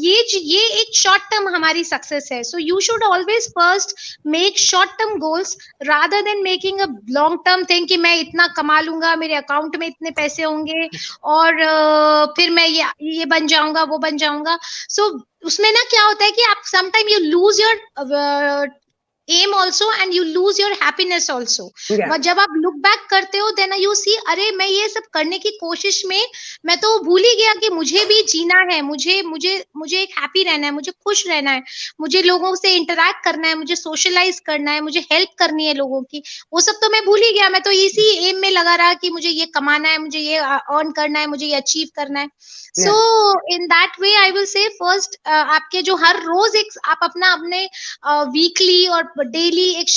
ये एक short term हमारी success है. So you should always first make short term goals rather than making a long term thing कि मैं इतना कमा लूंगा, मेरे अकाउंट में इतने पैसे होंगे और फिर मैं ये बन जाऊंगा, वो बन जाऊंगा. So उसमें ना क्या होता है कि आप sometime you lose your aim also and you lose your happiness also. Yeah. But जब आप लुक बैक करते हो, देन यू सी, अरे मैं ये सब करने की कोशिश में मैं तो भूल ही गया कि मुझे भी जीना है, मुझे मुझे मुझे एक हैप्पी रहना है, मुझे खुश रहना है, मुझे लोगों से इंटरेक्ट करना है, मुझे सोशलाइज करना है, मुझे हेल्प करनी है लोगों की. वो सब तो मैं भूल ही गया. मैं तो इसी एम में लगा रहा कि मुझे ये कमाना है, मुझे ये अर्न करना है, मुझे ये अचीव करना है. So in that way I will say first, आपके जो हर रोज एक आप अपना अपने वीकली और डेली एक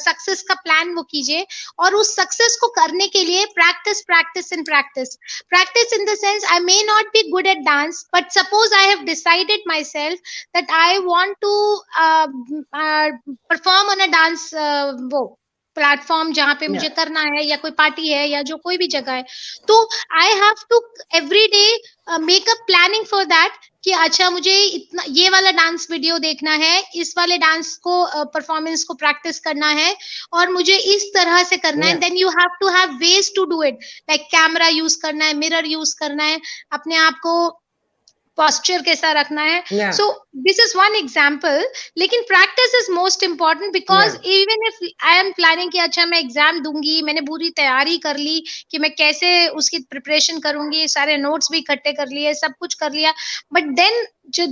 सक्सेस का प्लान वो कीजिए, और उस सक्सेस को करने के लिए practice practice and practice. Practice in the sense, I may not be good at dance, but suppose I have decided myself that I want to perform on a dance वो platform जहाँ पे मुझे करना है, या कोई party है, या जो कोई भी जगह है, तो I have to every day make a planning for that कि अच्छा मुझे इतना ये वाला डांस वीडियो देखना है, इस वाले डांस को परफॉर्मेंस को प्रैक्टिस करना है, और मुझे इस तरह से करना है. Then you have to have ways to do it, like camera use करना है, मिरर यूज करना है, अपने आप को posture कैसा रखना है. So this is one example. लेकिन practice is most important, because even if I am planning कि अच्छा मैं एग्जाम दूंगी, मैंने पूरी तैयारी कर ली कि मैं कैसे उसकी प्रिपरेशन करूंगी, सारे नोट्स भी इकट्ठे कर लिए, सब कुछ कर लिया, बट देन जो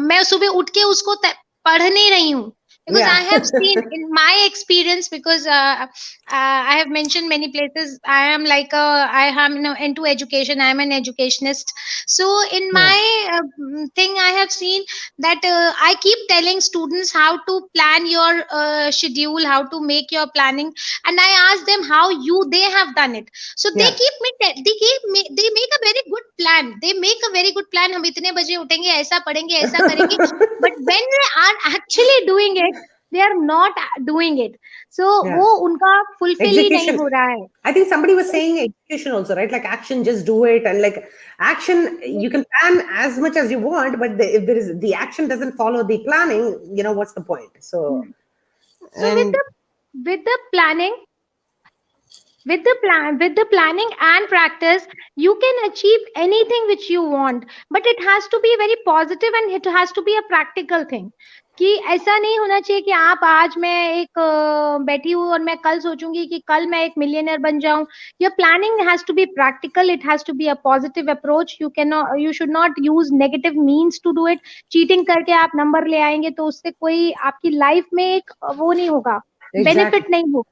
मैं सुबह उठ के उसको पढ़ नहीं रही हूँ. Because I have seen in my experience, because I have mentioned many places, I am like I am into education, I am an educationist. So in my thing, I have seen that I keep telling students how to plan your schedule, how to make your planning, and I ask them how they have done it. So they they make a very good plan. They make a very good plan. हम इतने बजे उठेंगे, ऐसा पढ़ेंगे, ऐसा करेंगे. But when they are actually doing it, they are not doing it. So वो उनका fulfill ही नहीं हो रहा है. I think somebody was saying execution also, right? Like action, just do it. And like action, you can plan as much as you want, but if there is the action doesn't follow the planning, you know, what's the point? So with the planning, with the planning and practice, you can achieve anything which you want, but it has to be very positive and it has to be a practical thing. कि ऐसा नहीं होना चाहिए कि आप आज मैं एक बैठी हूँ और मैं कल सोचूंगी कि कल मैं एक मिलियनर बन जाऊं. Your planning has to be practical, it has to be a positive approach. You should not use negative means to do it. Cheating करके आप नंबर ले आएंगे तो उससे कोई आपकी लाइफ में एक वो नहीं होगा, Exactly. बेनिफिट नहीं होगा.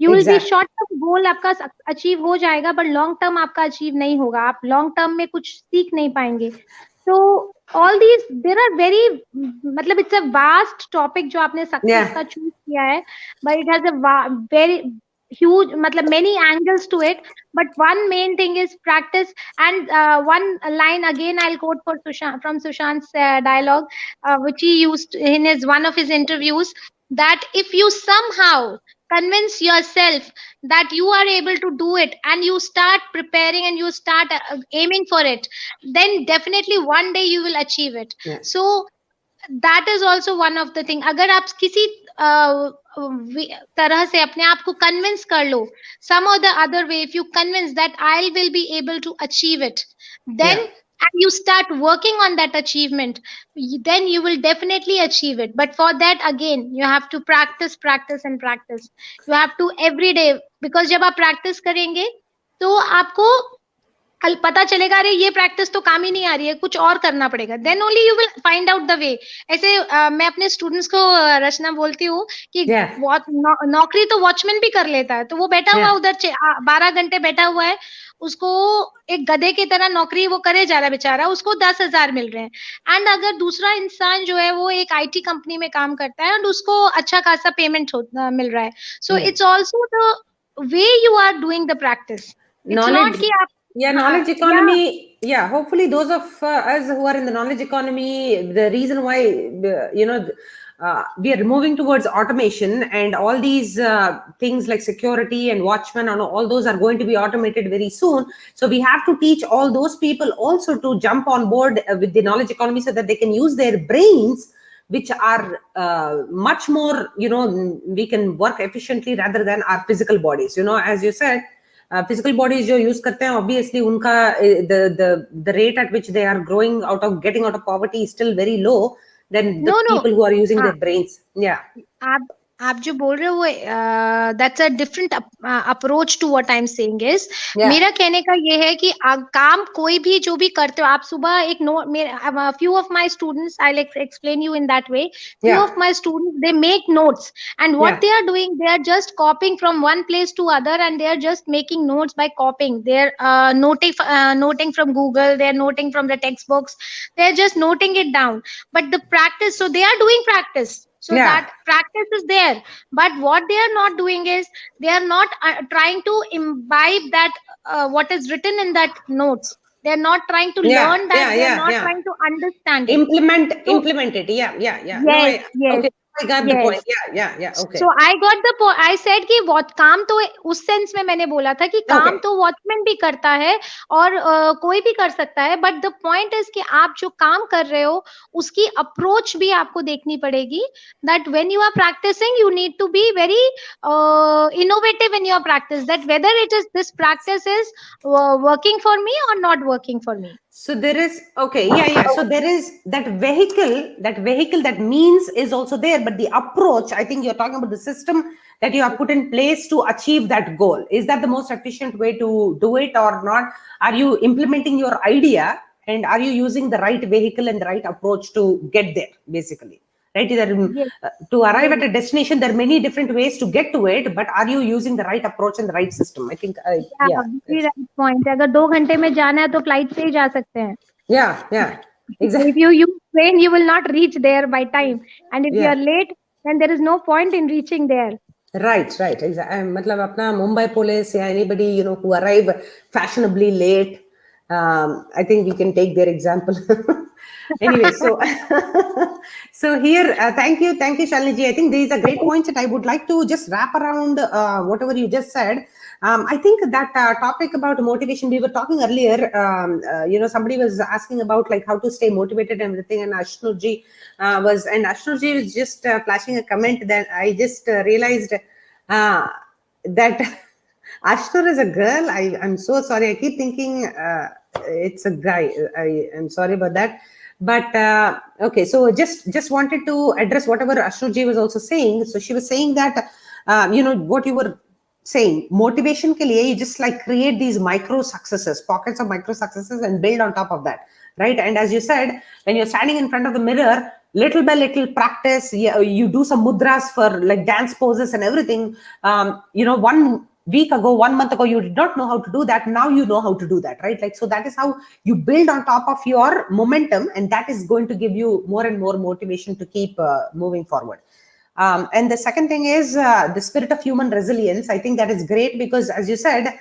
You will be Exactly. Short term goal आपका अचीव हो जाएगा, बट लॉन्ग टर्म आपका अचीव नहीं होगा. आप लॉन्ग टर्म में कुछ सीख नहीं पाएंगे. तो all these there are very, मतलब इट्स अ वास्ट टॉपिक जो आपने सक्सेस Yeah. का चूज किया है, but it has a very huge, मतलब many angles to it, but one main thing is practice. And one line again I'll quote for Sushant, from Sushant's dialogue, which he used in his one of his interviews, that if you somehow convince yourself that you are able to do it, and you start preparing and you start aiming for it, then definitely one day you will achieve it. Yes. So that is also one of the thing. अगर आप किसी तरह से अपने आप को convince कर लो, some or the other way, if you convince that I will be able to achieve it, then Yeah. and you start working on that achievement, then you will definitely achieve it. But for that again you have to practice, practice and practice. You have to every day, because जब आप practice करेंगे तो आपको कल पता चलेगा, अरे ये प्रैक्टिस तो काम ही नहीं आ रही है, कुछ और करना पड़ेगा. Then only you will find out the way. ऐसे मैं अपने स्टूडेंट्स को रचना बोलती हूँ कि Yeah. नौकरी तो वॉचमैन भी कर लेता है. तो वो बैठा हुआ Yeah. उधर 12 घंटे बैठा हुआ है, उसको एक गधे की तरह नौकरी वो करे जा रहा है बेचारा, उसको 10,000 मिल रहे हैं. एंड अगर दूसरा इंसान जो है वो एक आईटी कंपनी में काम करता है और उसको अच्छा खासा पेमेंट मिल रहा है. So it's also the way you are doing the practice. It's not Knowledge. कि आप Yeah, knowledge economy. Yeah, hopefully those of us who are in the knowledge economy, the reason why we are moving towards automation, and all these things like security and watchmen and all those are going to be automated very soon. So we have to teach all those people also to jump on board with the knowledge economy so that they can use their brains, which are much more, we can work efficiently rather than our physical bodies. As you said, physical bodies जो use करते हैं, obviously उनका the rate at which they are growing getting out of poverty is still very low than the no no. people who are using हाँ, their brains. Yeah. आप आप जो बोल रहे हो वो that's a different approach to what I am saying is. Yeah. मेरा कहने का ये है कि काम कोई भी जो भी करते हो, आप सुबह एक few of my students, I will explain you in that way. Few Yeah. of my students, they make notes, and what Yeah. they are doing, they are just copying from one place to other, and they are just making notes by copying. They are noting from Google, they are noting from the textbooks, they are just noting it down. But the practice, so they are doing practice, so Yeah. that practice is there. But what they are not doing is they are not trying to imbibe that what is written in that notes. They are not trying to Yeah. learn that, Yeah. they are Yeah. not Yeah. trying to understand it. So Implement it. Yeah. Yeah. Yeah. No, yes, yes, okay, I got the yes. point. Yeah. Yeah. Yeah. Okay. So I got the point. I said कि what काम तो उस sense में मैंने बोला था कि काम Okay. तो वॉचमैन भी करता है और कोई भी कर सकता है. बट द पॉइंट इज कि आप जो काम कर रहे हो उसकी अप्रोच भी आपको देखनी पड़ेगी. That when you are practising you need to be very innovative in your practice, that whether it is this practice is working for me or not working for me. So there is, okay, yeah. So there is that vehicle that means is also there, but the approach, I think you're talking about the system that you have put in place to achieve that goal. Is that the most efficient way to do it or not? Are you implementing your idea, and are you using the right vehicle and the right approach to get there, basically? Right? Yes, To arrive yes. at a destination, there are many different ways to get to it, but are you using the right approach and the right system? I think, yeah. Very right point. अगर 2 घंटे में जाना है तो flight से ही जा सकते हैं. Yeah, If exactly. you use train, you will not reach there by time. And if you Yeah. are late, then there is no point in reaching there. Right, exactly. मतलब अपना Mumbai police या anybody who arrive fashionably late, I think we can take their example. Anyway, so so here, thank you, Shalini ji. I think these are great points that I would like to just wrap around whatever you just said. I think that topic about motivation, we were talking earlier. Somebody was asking about like how to stay motivated and everything, and Ashnu ji was just flashing a comment that I just realized that Ashnur is a girl. I'm so sorry. I keep thinking it's a guy. I'm sorry about that. But okay, so just wanted to address whatever Ashruji was also saying. So she was saying that what you were saying, motivation ke liye, you just like create these micro successes, pockets of micro successes, and build on top of that, right? And as you said, when you're standing in front of the mirror, little by little practice, you do some mudras for like dance poses and everything. 1 week ago, 1 month ago, you did not know how to do that. Now you know how to do that, right? Like, so that is how you build on top of your momentum, and that is going to give you more and more motivation to keep moving forward. And the second thing is the spirit of human resilience. I think that is great because, as you said,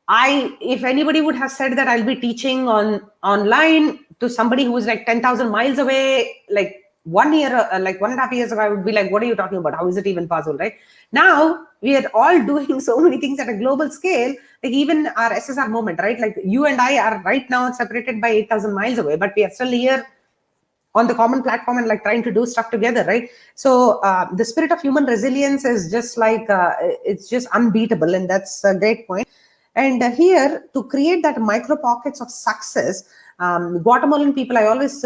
if anybody would have said that I'll be teaching online to somebody who is like 10,000 miles away, like 1 year, like 1.5 years ago, I would be like, what are you talking about? How is it even possible, right? Now we are all doing so many things at a global scale, like even our SSR moment, right? Like you and I are right now separated by 8,000 miles away, but we are still here on the common platform and like trying to do stuff together, right? So the spirit of human resilience is just like, it's just unbeatable. And that's a great point. And here, to create that micro pockets of success, Guatemalan people, I always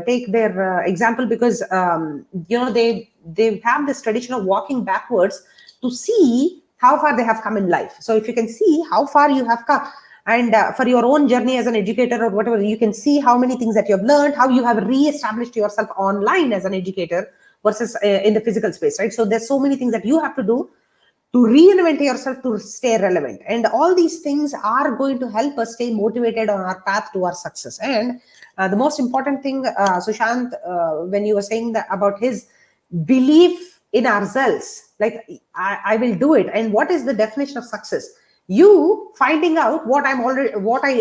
take their example because they have this tradition of walking backwards to see how far they have come in life. So if you can see how far you have come, and for your own journey as an educator or whatever, you can see how many things that you have learned, how you have re-established yourself online as an educator versus in the physical space, right? So there's so many things that you have to do to reinvent yourself to stay relevant. And all these things are going to help us stay motivated on our path to our success. And the most important thing, Sushant, when you were saying that about his belief in ourselves, like I will do it. And what is the definition of success? You finding out what I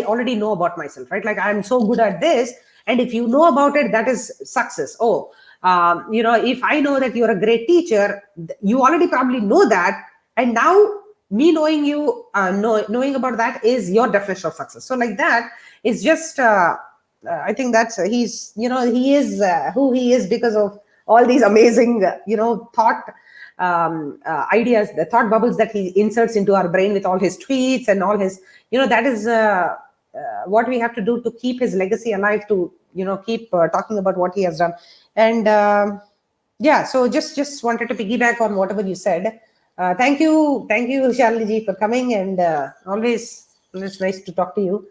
already know about myself, right? Like I'm so good at this. And if you know about it, that is success. If I know that you're a great teacher, you already probably know that. And now me knowing you, knowing about that is your definition of success. So like that is just, I think that's, he is who he is because of all these amazing, thought ideas, the thought bubbles that he inserts into our brain with all his tweets and all his, that is what we have to do to keep his legacy alive, to, keep talking about what he has done. And so just wanted to piggyback on whatever you said. Thank you, Shalini, for coming, and always it's nice to talk to you.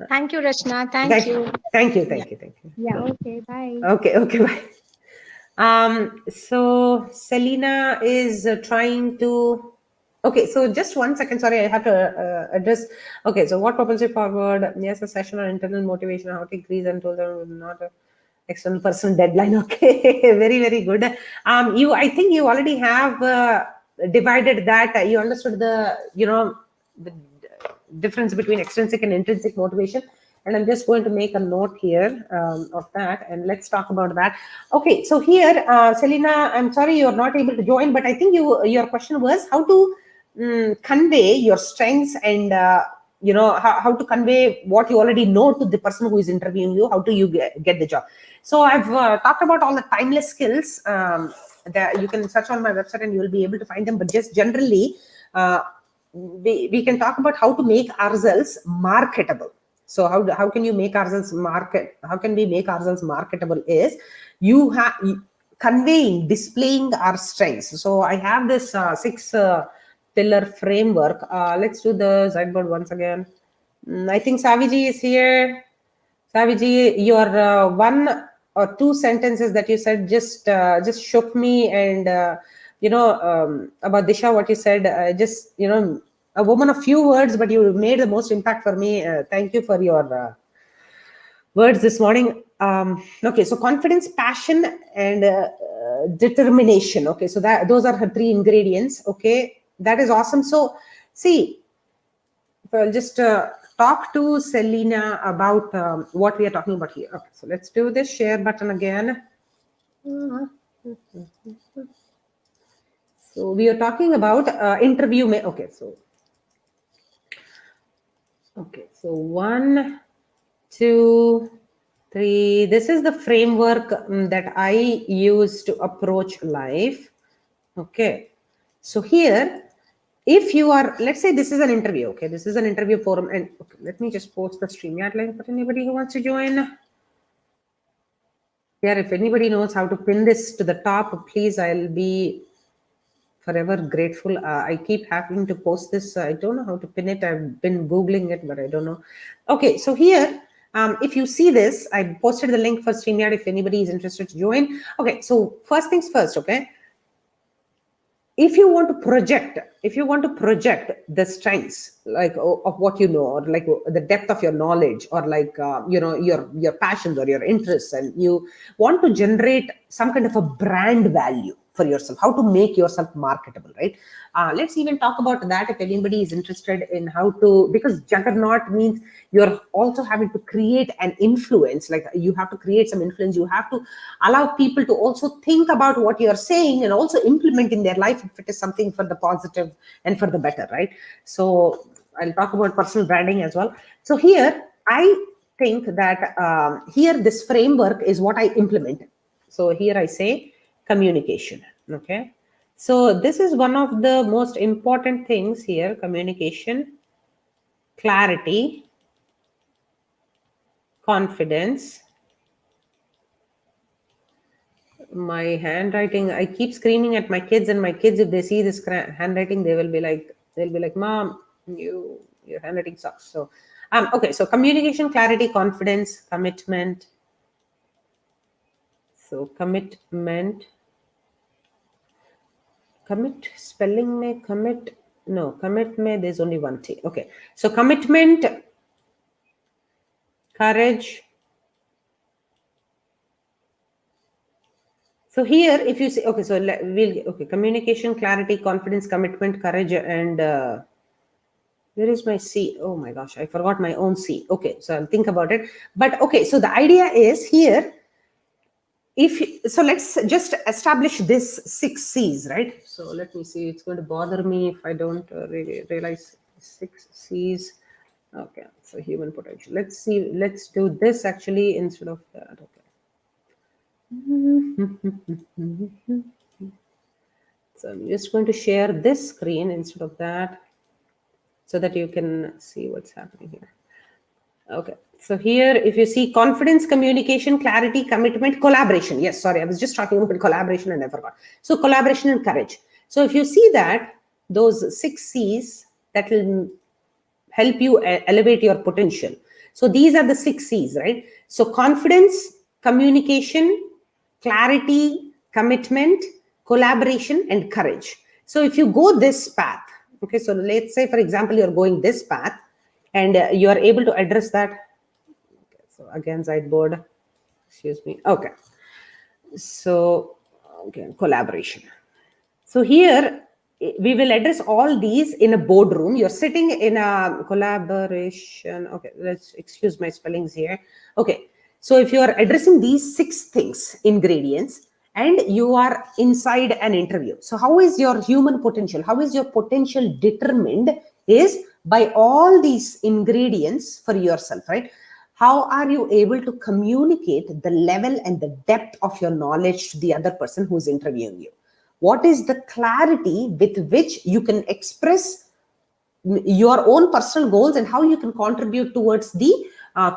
Thank you, Rachana. Thank you. Thank you. Yeah, okay, bye. Okay, bye. So Selena is trying to. Okay, so just 1 second. Sorry, I have to address. Okay, so what propels you forward? Yes, a session on internal motivation, how to increase and told them not a external person deadline. Okay, very good. I think you already have divided that. You understood the difference between extrinsic and intrinsic motivation. And I'm just going to make a note here of that, and let's talk about that. Okay, so here, Selena, I'm sorry you're not able to join, but I think your question was how to convey your strengths and how to convey what you already know to the person who is interviewing you. How do you get the job? So I've talked about all the timeless skills that you can search on my website and you will be able to find them. But just generally, we can talk about how to make ourselves marketable. So how can you make ourselves how can we make ourselves marketable is you have conveying, displaying our strengths. So I have this 6 pillar framework. Let's do the whiteboard once again. I think Saviji is here. Saviji, your 1 or 2 sentences that you said just shook me, and about Disha, what you said, a woman of few words, but you made the most impact for me. Thank you for your words this morning. Okay, so confidence, passion, and determination. Okay, so those are her 3 ingredients. Okay, that is awesome. So see, I'll just talk to Selena about what we are talking about here. Okay, so let's do this share button again. So we are talking about interview. Okay, so 1, 2, 3. This is the framework that I use to approach life. Okay, so here, if you are, let's say this is an interview. Okay, this is an interview forum, and okay, let me just post the StreamYard link for anybody who wants to join. Yeah, if anybody knows how to pin this to the top, please, I'll be forever grateful. I keep having to post this. I don't know how to pin it. I've been Googling it, but I don't know. Okay, so here, if you see this, I posted the link for StreamYard if anybody is interested to join. Okay, so first things first, okay? If you want to project the strengths like of what you know, or like the depth of your knowledge, or like your passions or your interests, and you want to generate some kind of a brand value for yourself, how to make yourself marketable, right? Let's even talk about that if anybody is interested in how to, because Juggernaut means you're also having to create an influence, like you have to create some influence, you have to allow people to also think about what you're saying and also implement in their life if it is something for the positive and for the better, right? So I'll talk about personal branding as well. So here I think that here this framework is what I implement. So here I say communication. Okay, so this is one of the most important things here: communication, clarity, confidence. My handwriting, I keep screaming at my kids, and my kids, if they see this handwriting, they'll be like, Mom, your handwriting sucks. So okay, so communication, clarity, confidence, commitment. So commitment, commit spelling may commit, no, commit may, there's only one T. Okay, so commitment, courage. So here, if you say, okay, so okay, communication, clarity, confidence, commitment, courage, and where is my C? Oh my gosh, I forgot my own C. Okay, so I'll think about it. But okay, so the idea is here, so let's just establish this 6 C's, right? So let me see, it's going to bother me if I don't really realize 6 C's. Okay, so human potential. Let's see, let's do this actually instead of that. Okay. So I'm just going to share this screen instead of that, so that you can see what's happening here. Okay, so here, if you see confidence, communication, clarity, commitment, collaboration. Yes, sorry, I was just talking about collaboration and I forgot. So collaboration and courage. So if you see that, those 6 C's, that will help you elevate your potential. So these are the 6 C's, right? So confidence, communication, clarity, commitment, collaboration, and courage. So if you go this path, okay, so let's say, for example, you're going this path and you are able to address that. Okay, so again, sideboard, excuse me. Okay, so okay, collaboration. So here we will address all these in a boardroom. You're sitting in a collaboration. Okay, let's excuse my spellings here. Okay, so if you are addressing these 6 things, ingredients, and you are inside an interview, so how is your human potential? How is your potential determined? Is by all these ingredients for yourself, right? How are you able to communicate the level and the depth of your knowledge to the other person who's interviewing you? What is the clarity with which you can express your own personal goals and how you can contribute towards the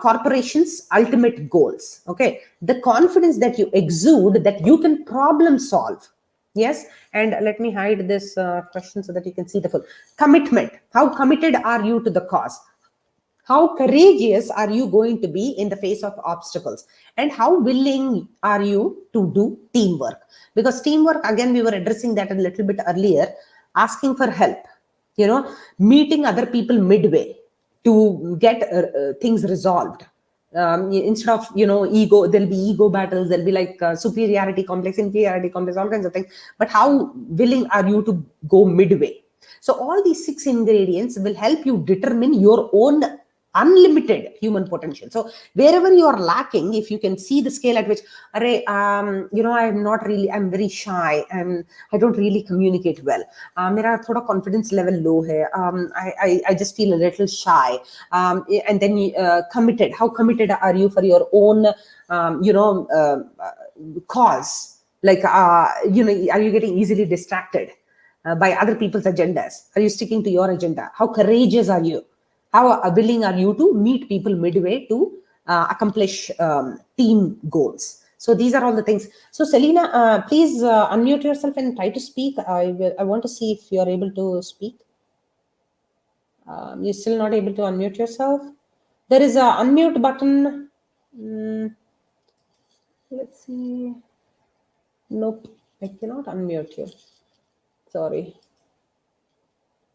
corporation's ultimate goals? Okay, the confidence that you exude, that you can problem solve. Yes, and let me hide this question so that you can see the full commitment. How committed are you to the cause? How courageous are you going to be in the face of obstacles? And how willing are you to do teamwork? Because teamwork, again, we were addressing that a little bit earlier, asking for help, meeting other people midway to get things resolved. Instead of, ego, there'll be ego battles, there'll be like superiority complex, inferiority complex, all kinds of things. But how willing are you to go midway? So all these 6 ingredients will help you determine your own unlimited human potential. So wherever you are lacking, if you can see the scale at which, I'm very shy and I don't really communicate well. Mera thoda confidence level low hai. I just feel a little shy. And then committed. How committed are you for your own, cause? Like, are you getting easily distracted by other people's agendas? Are you sticking to your agenda? How courageous are you? How willing are you to meet people midway to accomplish team goals? So these are all the things. So Selena, please unmute yourself and try to speak. I want to see if you're able to speak. You're still not able to unmute yourself. There is a unmute button. Let's see. Nope, I cannot unmute you. Sorry.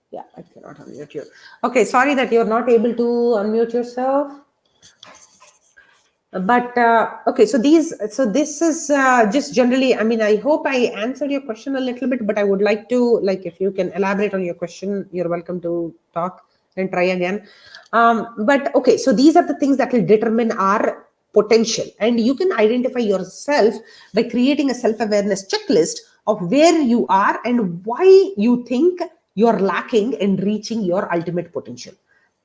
Yeah, I cannot unmute you. Okay, sorry that you're not able to unmute yourself. But okay, so this is just generally, I mean, I hope I answered your question a little bit, but I would like to, like, if you can elaborate on your question, you're welcome to talk and try again. But okay, so these are the things that will determine our potential, and you can identify yourself by creating a self-awareness checklist of where you are and why you think you're lacking in reaching your ultimate potential.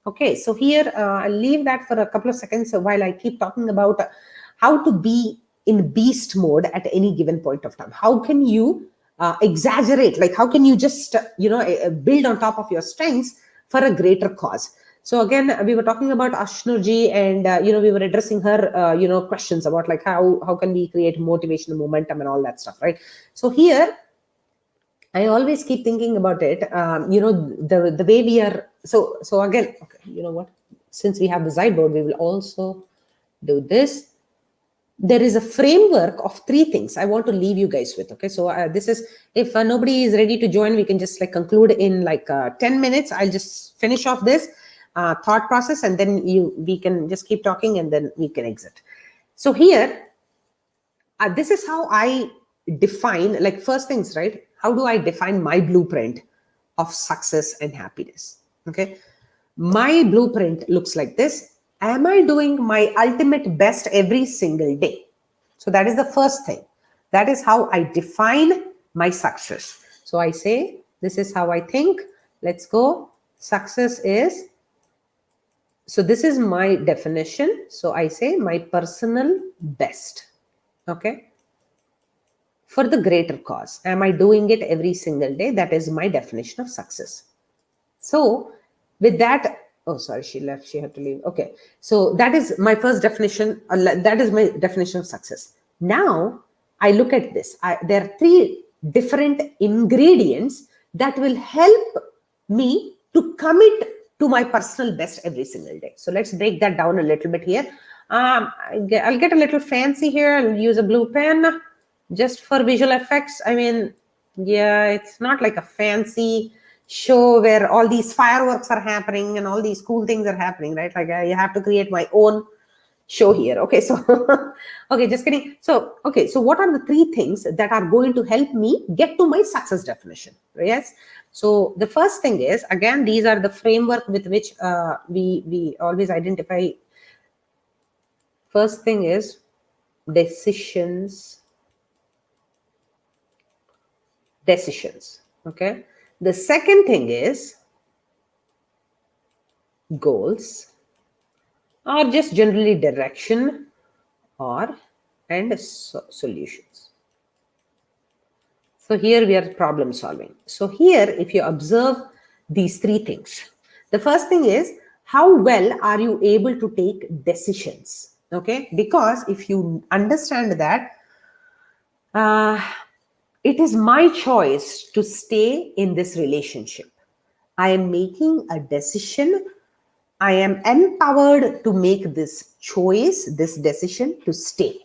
Okay, so here I'll leave that for a couple of seconds while I keep talking about how to be in beast mode at any given point of time. How can you exaggerate? Like, how can you just, build on top of your strengths for a greater cause? So again, we were talking about Ashnuji, and we were addressing her, questions about like how can we create motivation, momentum, and all that stuff, right? So here, I always keep thinking about it. The way we are. So again, okay, you know what? Since we have the sideboard, we will also do this. There is a framework of 3 things I want to leave you guys with. Okay, so this is, if nobody is ready to join, we can just like conclude in like 10 minutes. I'll just finish off this thought process, and then we can just keep talking, and then we can exit. So here, this is how I define, like, first things, right? How do I define my blueprint of success and happiness? Okay. My blueprint looks like this. Am I doing my ultimate best every single day? So that is the first thing. That is how I define my success. So I say, this is how I think. Let's go. Success is, so this is my definition. So I say my personal best. Okay. For the greater cause. Am I doing it every single day? That is my definition of success. So with that, oh, sorry, she left. She had to leave. Okay. So that is my first definition. That is my definition of success. Now I look at this. There are 3 different ingredients that will help me to commit to my personal best every single day. So let's break that down a little bit here. I'll get a little fancy here. I'll use a blue pen just for visual effects. I mean, yeah, it's not like a fancy show where all these fireworks are happening and all these cool things are happening, right? Like I have to create my own show here. Okay, so okay, just kidding. So okay, so what are the 3 things that are going to help me get to my success definition? Yes. So the first thing is, again, these are the framework with which we always identify. First thing is decisions. Okay. The second thing is goals, or just generally direction, and solutions. So here we are problem solving. So here, if you observe these 3 things, the first thing is, how well are you able to take decisions? Okay, because if you understand that it is my choice to stay in this relationship, I am making a decision. I am empowered to make this choice, this decision to stay.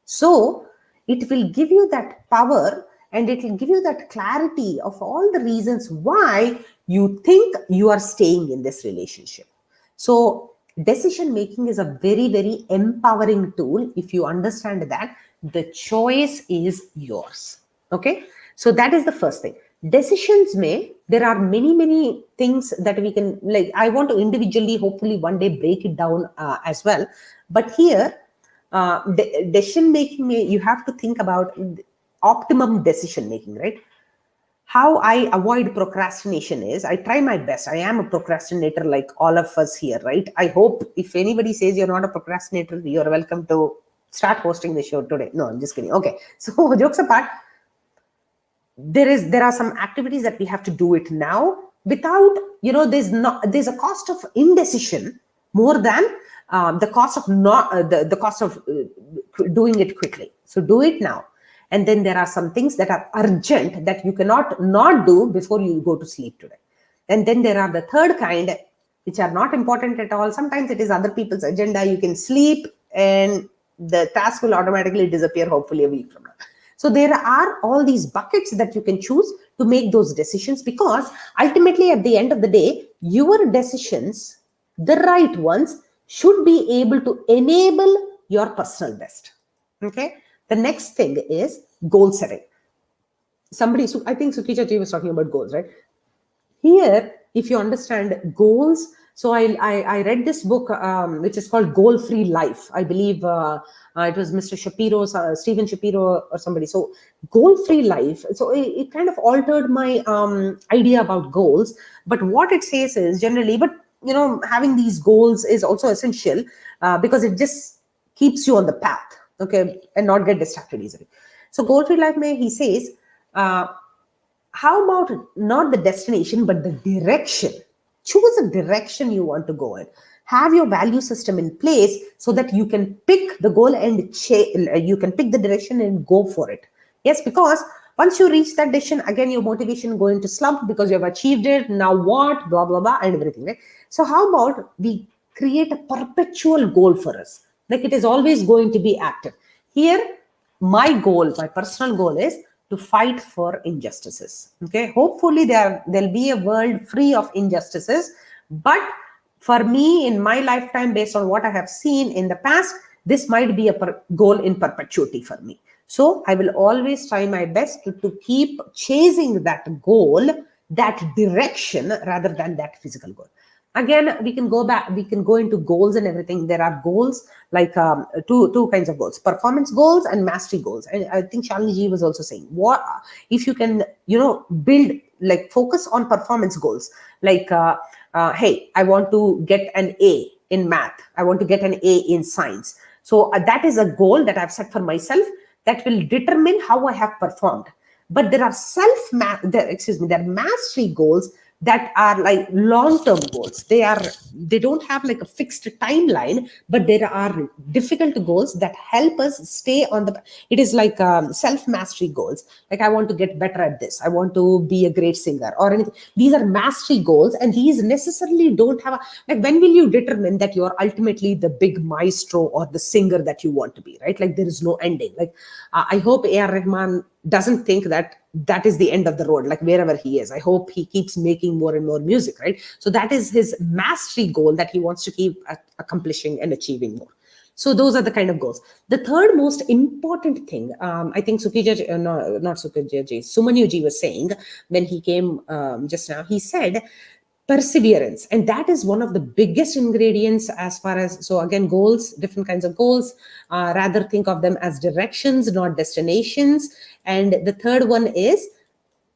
So it will give you that power, and it will give you that clarity of all the reasons why you think you are staying in this relationship. So decision making is a very, very empowering tool if you understand that the choice is yours. Okay, so that is the first thing. Decisions there are many things that we can, like, I want to individually, hopefully one day, break it down as well. But here, decision making, you have to think about optimum decision making, right? How I avoid procrastination is, I try my best. I am a procrastinator, like all of us here, right? I hope if anybody says you're not a procrastinator, you're welcome to start hosting the show today. No, I'm just kidding. Okay, so jokes apart, there are some activities that we have to do it now without, there's a cost of indecision more than the cost of not the cost of doing it quickly. So do it now. And then there are some things that are urgent that you cannot not do before you go to sleep today. And then there are the third kind, which are not important at all. Sometimes it is other people's agenda. You can sleep and the task will automatically disappear, hopefully a week from now. So there are all these buckets that you can choose to make those decisions, because ultimately at the end of the day, your decisions, the right ones, should be able to enable your personal best. Okay. The next thing is goal setting. I think Sukija ji was talking about goals, right? Here, if you understand goals, so I read this book, which is called Goal Free Life. I believe it was Mr. Shapiro, Stephen Shapiro or somebody. So Goal Free Life. So it kind of altered my idea about goals. But what it says is generally, but having these goals is also essential because it just keeps you on the path, okay, and not get distracted easily. So Goal Free Life, he says, how about not the destination, but the direction? Choose a direction you want to go in. Have your value system in place so that you can pick the goal and you can pick the direction and go for it. Yes, because once you reach that decision, again, your motivation going to slump because you have achieved it. Now what? Blah, blah, blah, and everything. Right? So how about we create a perpetual goal for us? Like it is always going to be active. Here, my personal goal is to fight for injustices. Okay, hopefully there'll be a world free of injustices, but for me in my lifetime, based on what I have seen in the past, this might be a goal in perpetuity for me. So I will always try my best to keep chasing that goal, that direction, rather than that physical goal. Again, we can go into goals and everything. There are goals like two kinds of goals: performance goals and mastery goals. And I think Shalini ji was also saying, what if you can build, like, focus on performance goals, like hey, I want to get an A in math, I want to get an A in science. So that is a goal that I've set for myself that will determine how I have performed. But there are there are mastery goals that are like long-term goals. They don't have like a fixed timeline, but there are difficult goals that help us stay on the. It is like self-mastery goals. Like I want to get better at this. I want to be a great singer or anything. These are mastery goals, and these necessarily don't have like, when will you determine that you are ultimately the big maestro or the singer that you want to be, right? Like there is no ending. Like I hope A.R. Rahman doesn't think that is the end of the road, like wherever he is. I hope he keeps making more and more music, right? So that is his mastery goal that he wants to keep accomplishing and achieving more. So those are the kind of goals. The third most important thing, I think Sukija, no, not Sukija ji, Sumanyu ji was saying when he came just now, he said, perseverance. And that is one of the biggest ingredients as far as, so again, goals, different kinds of goals, rather think of them as directions, not destinations. And the third one is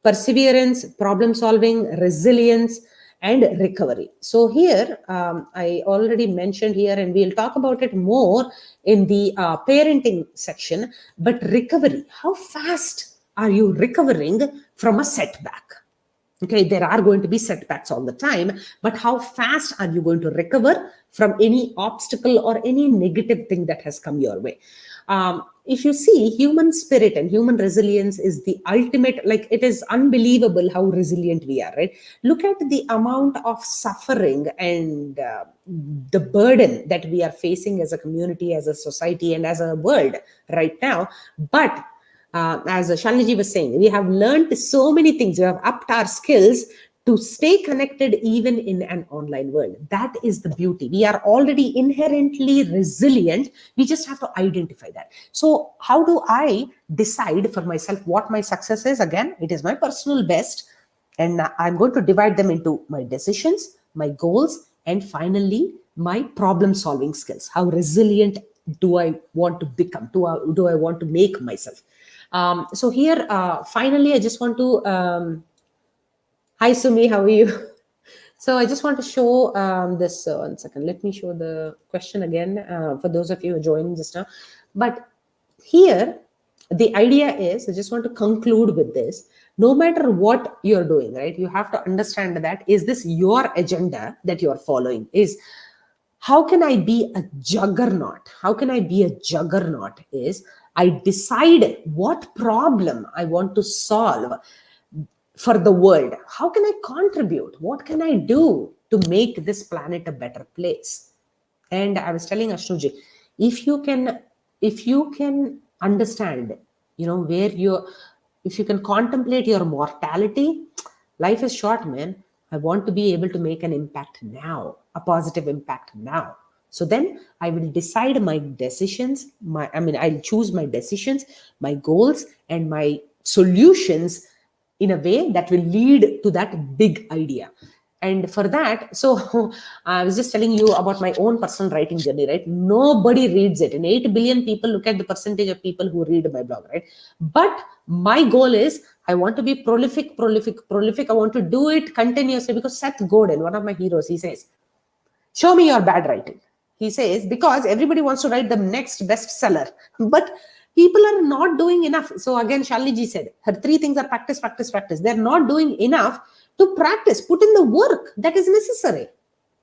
perseverance, problem solving, resilience, and recovery. So here, I already mentioned here, and we'll talk about it more in the parenting section, but recovery, how fast are you recovering from a setback? Okay, there are going to be setbacks all the time, but how fast are you going to recover from any obstacle or any negative thing that has come your way? If you see, human spirit and human resilience is the ultimate, like it is unbelievable how resilient we are, right? Look at the amount of suffering and the burden that we are facing as a community, as a society, and as a world right now. But as Shalini was saying, we have learned so many things. We have upped our skills to stay connected even in an online world. That is the beauty. We are already inherently resilient. We just have to identify that. So how do I decide for myself what my success is? Again, it is my personal best. And I'm going to divide them into my decisions, my goals, and finally, my problem solving skills. How resilient do I want to become? Do I want to make myself? So here, finally, I just want to, hi Sumi, how are you? So I just want to show this, 1 second, let me show the question again for those of you who are joining just now. But here, the idea is, I just want to conclude with this, no matter what you're doing, right? You have to understand that, is this your agenda that you're following? How can I be a juggernaut? How can I be a juggernaut is I decide what problem I want to solve for the world. How can I contribute? What can I do to make this planet a better place? And I was telling Ashnuji, if you can understand, where if you can contemplate your mortality, life is short, man. I want to be able to make an impact now, a positive impact now. So then I will decide my decisions, I'll choose my decisions, my goals, and my solutions in a way that will lead to that big idea. And for that, so I was just telling you about my own personal writing journey, right? Nobody reads it. And 8 billion people, look at the percentage of people who read my blog, right? But my goal is I want to be prolific. I want to do it continuously, because Seth Godin, one of my heroes, he says, show me your bad writing. He says, because everybody wants to write the next bestseller, but people are not doing enough. So again, Shalini ji said, her 3 things are practice, practice, practice. They're not doing enough to practice, put in the work that is necessary.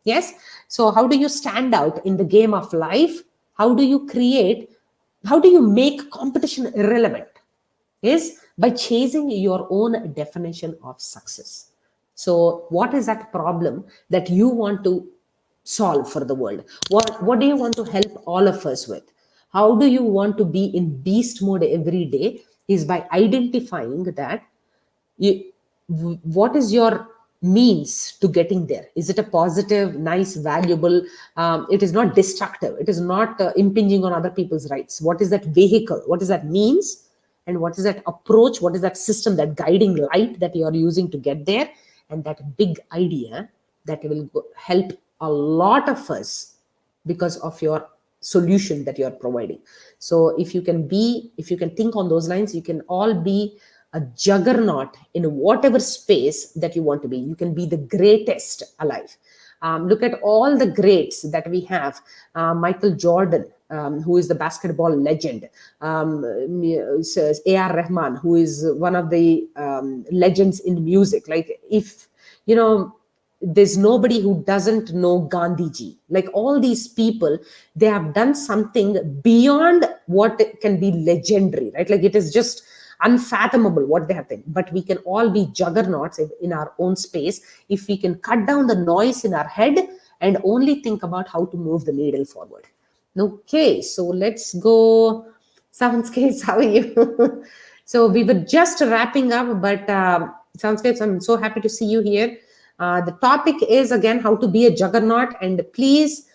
Yes. So how do you stand out in the game of life? How do you make competition irrelevant? Is by chasing your own definition of success. So what is that problem that you want to solve for the world? What do you want to help all of us with? How do you want to be in beast mode every day? Is by identifying that what is your means to getting there. Is it a positive, nice, valuable? It is not destructive. It is not impinging on other people's rights. What is that vehicle? What is that means? And what is that approach? What is that system, that guiding light that you are using to get there? And that big idea that will help a lot of us because of your solution that you are providing. So if you can think on those lines, you can all be a juggernaut in whatever space that you want to be. You can be the greatest alive. Look at all the greats that we have. Michael Jordan, who is the basketball legend. A.R. Rahman, who is one of the legends in music. Like, if, there's nobody who doesn't know Gandhiji. Like, all these people, they have done something beyond what can be legendary, right? Like, it is just unfathomable what they have done. But we can all be juggernauts in our own space if we can cut down the noise in our head and only think about how to move the needle forward. Okay, so let's go. Soundscapes, how are you? So we were just wrapping up, but Soundscapes, I'm so happy to see you here. The topic is, again, how to be a juggernaut. And please,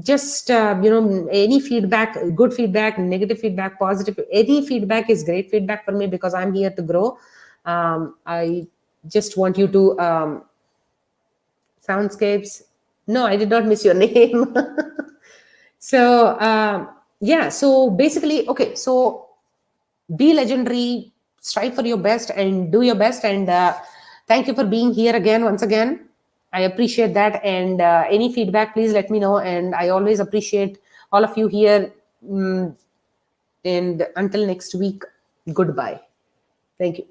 just any feedback, good feedback, negative feedback, positive, any feedback is great feedback for me, because I'm here to grow. I just want you to Soundscapes. No, I did not miss your name. So yeah, so basically, okay, so be legendary, strive for your best and do your best. And thank you for being here again, once again. I appreciate that. And any feedback, please let me know. And I always appreciate all of you here. And until next week, goodbye. Thank you.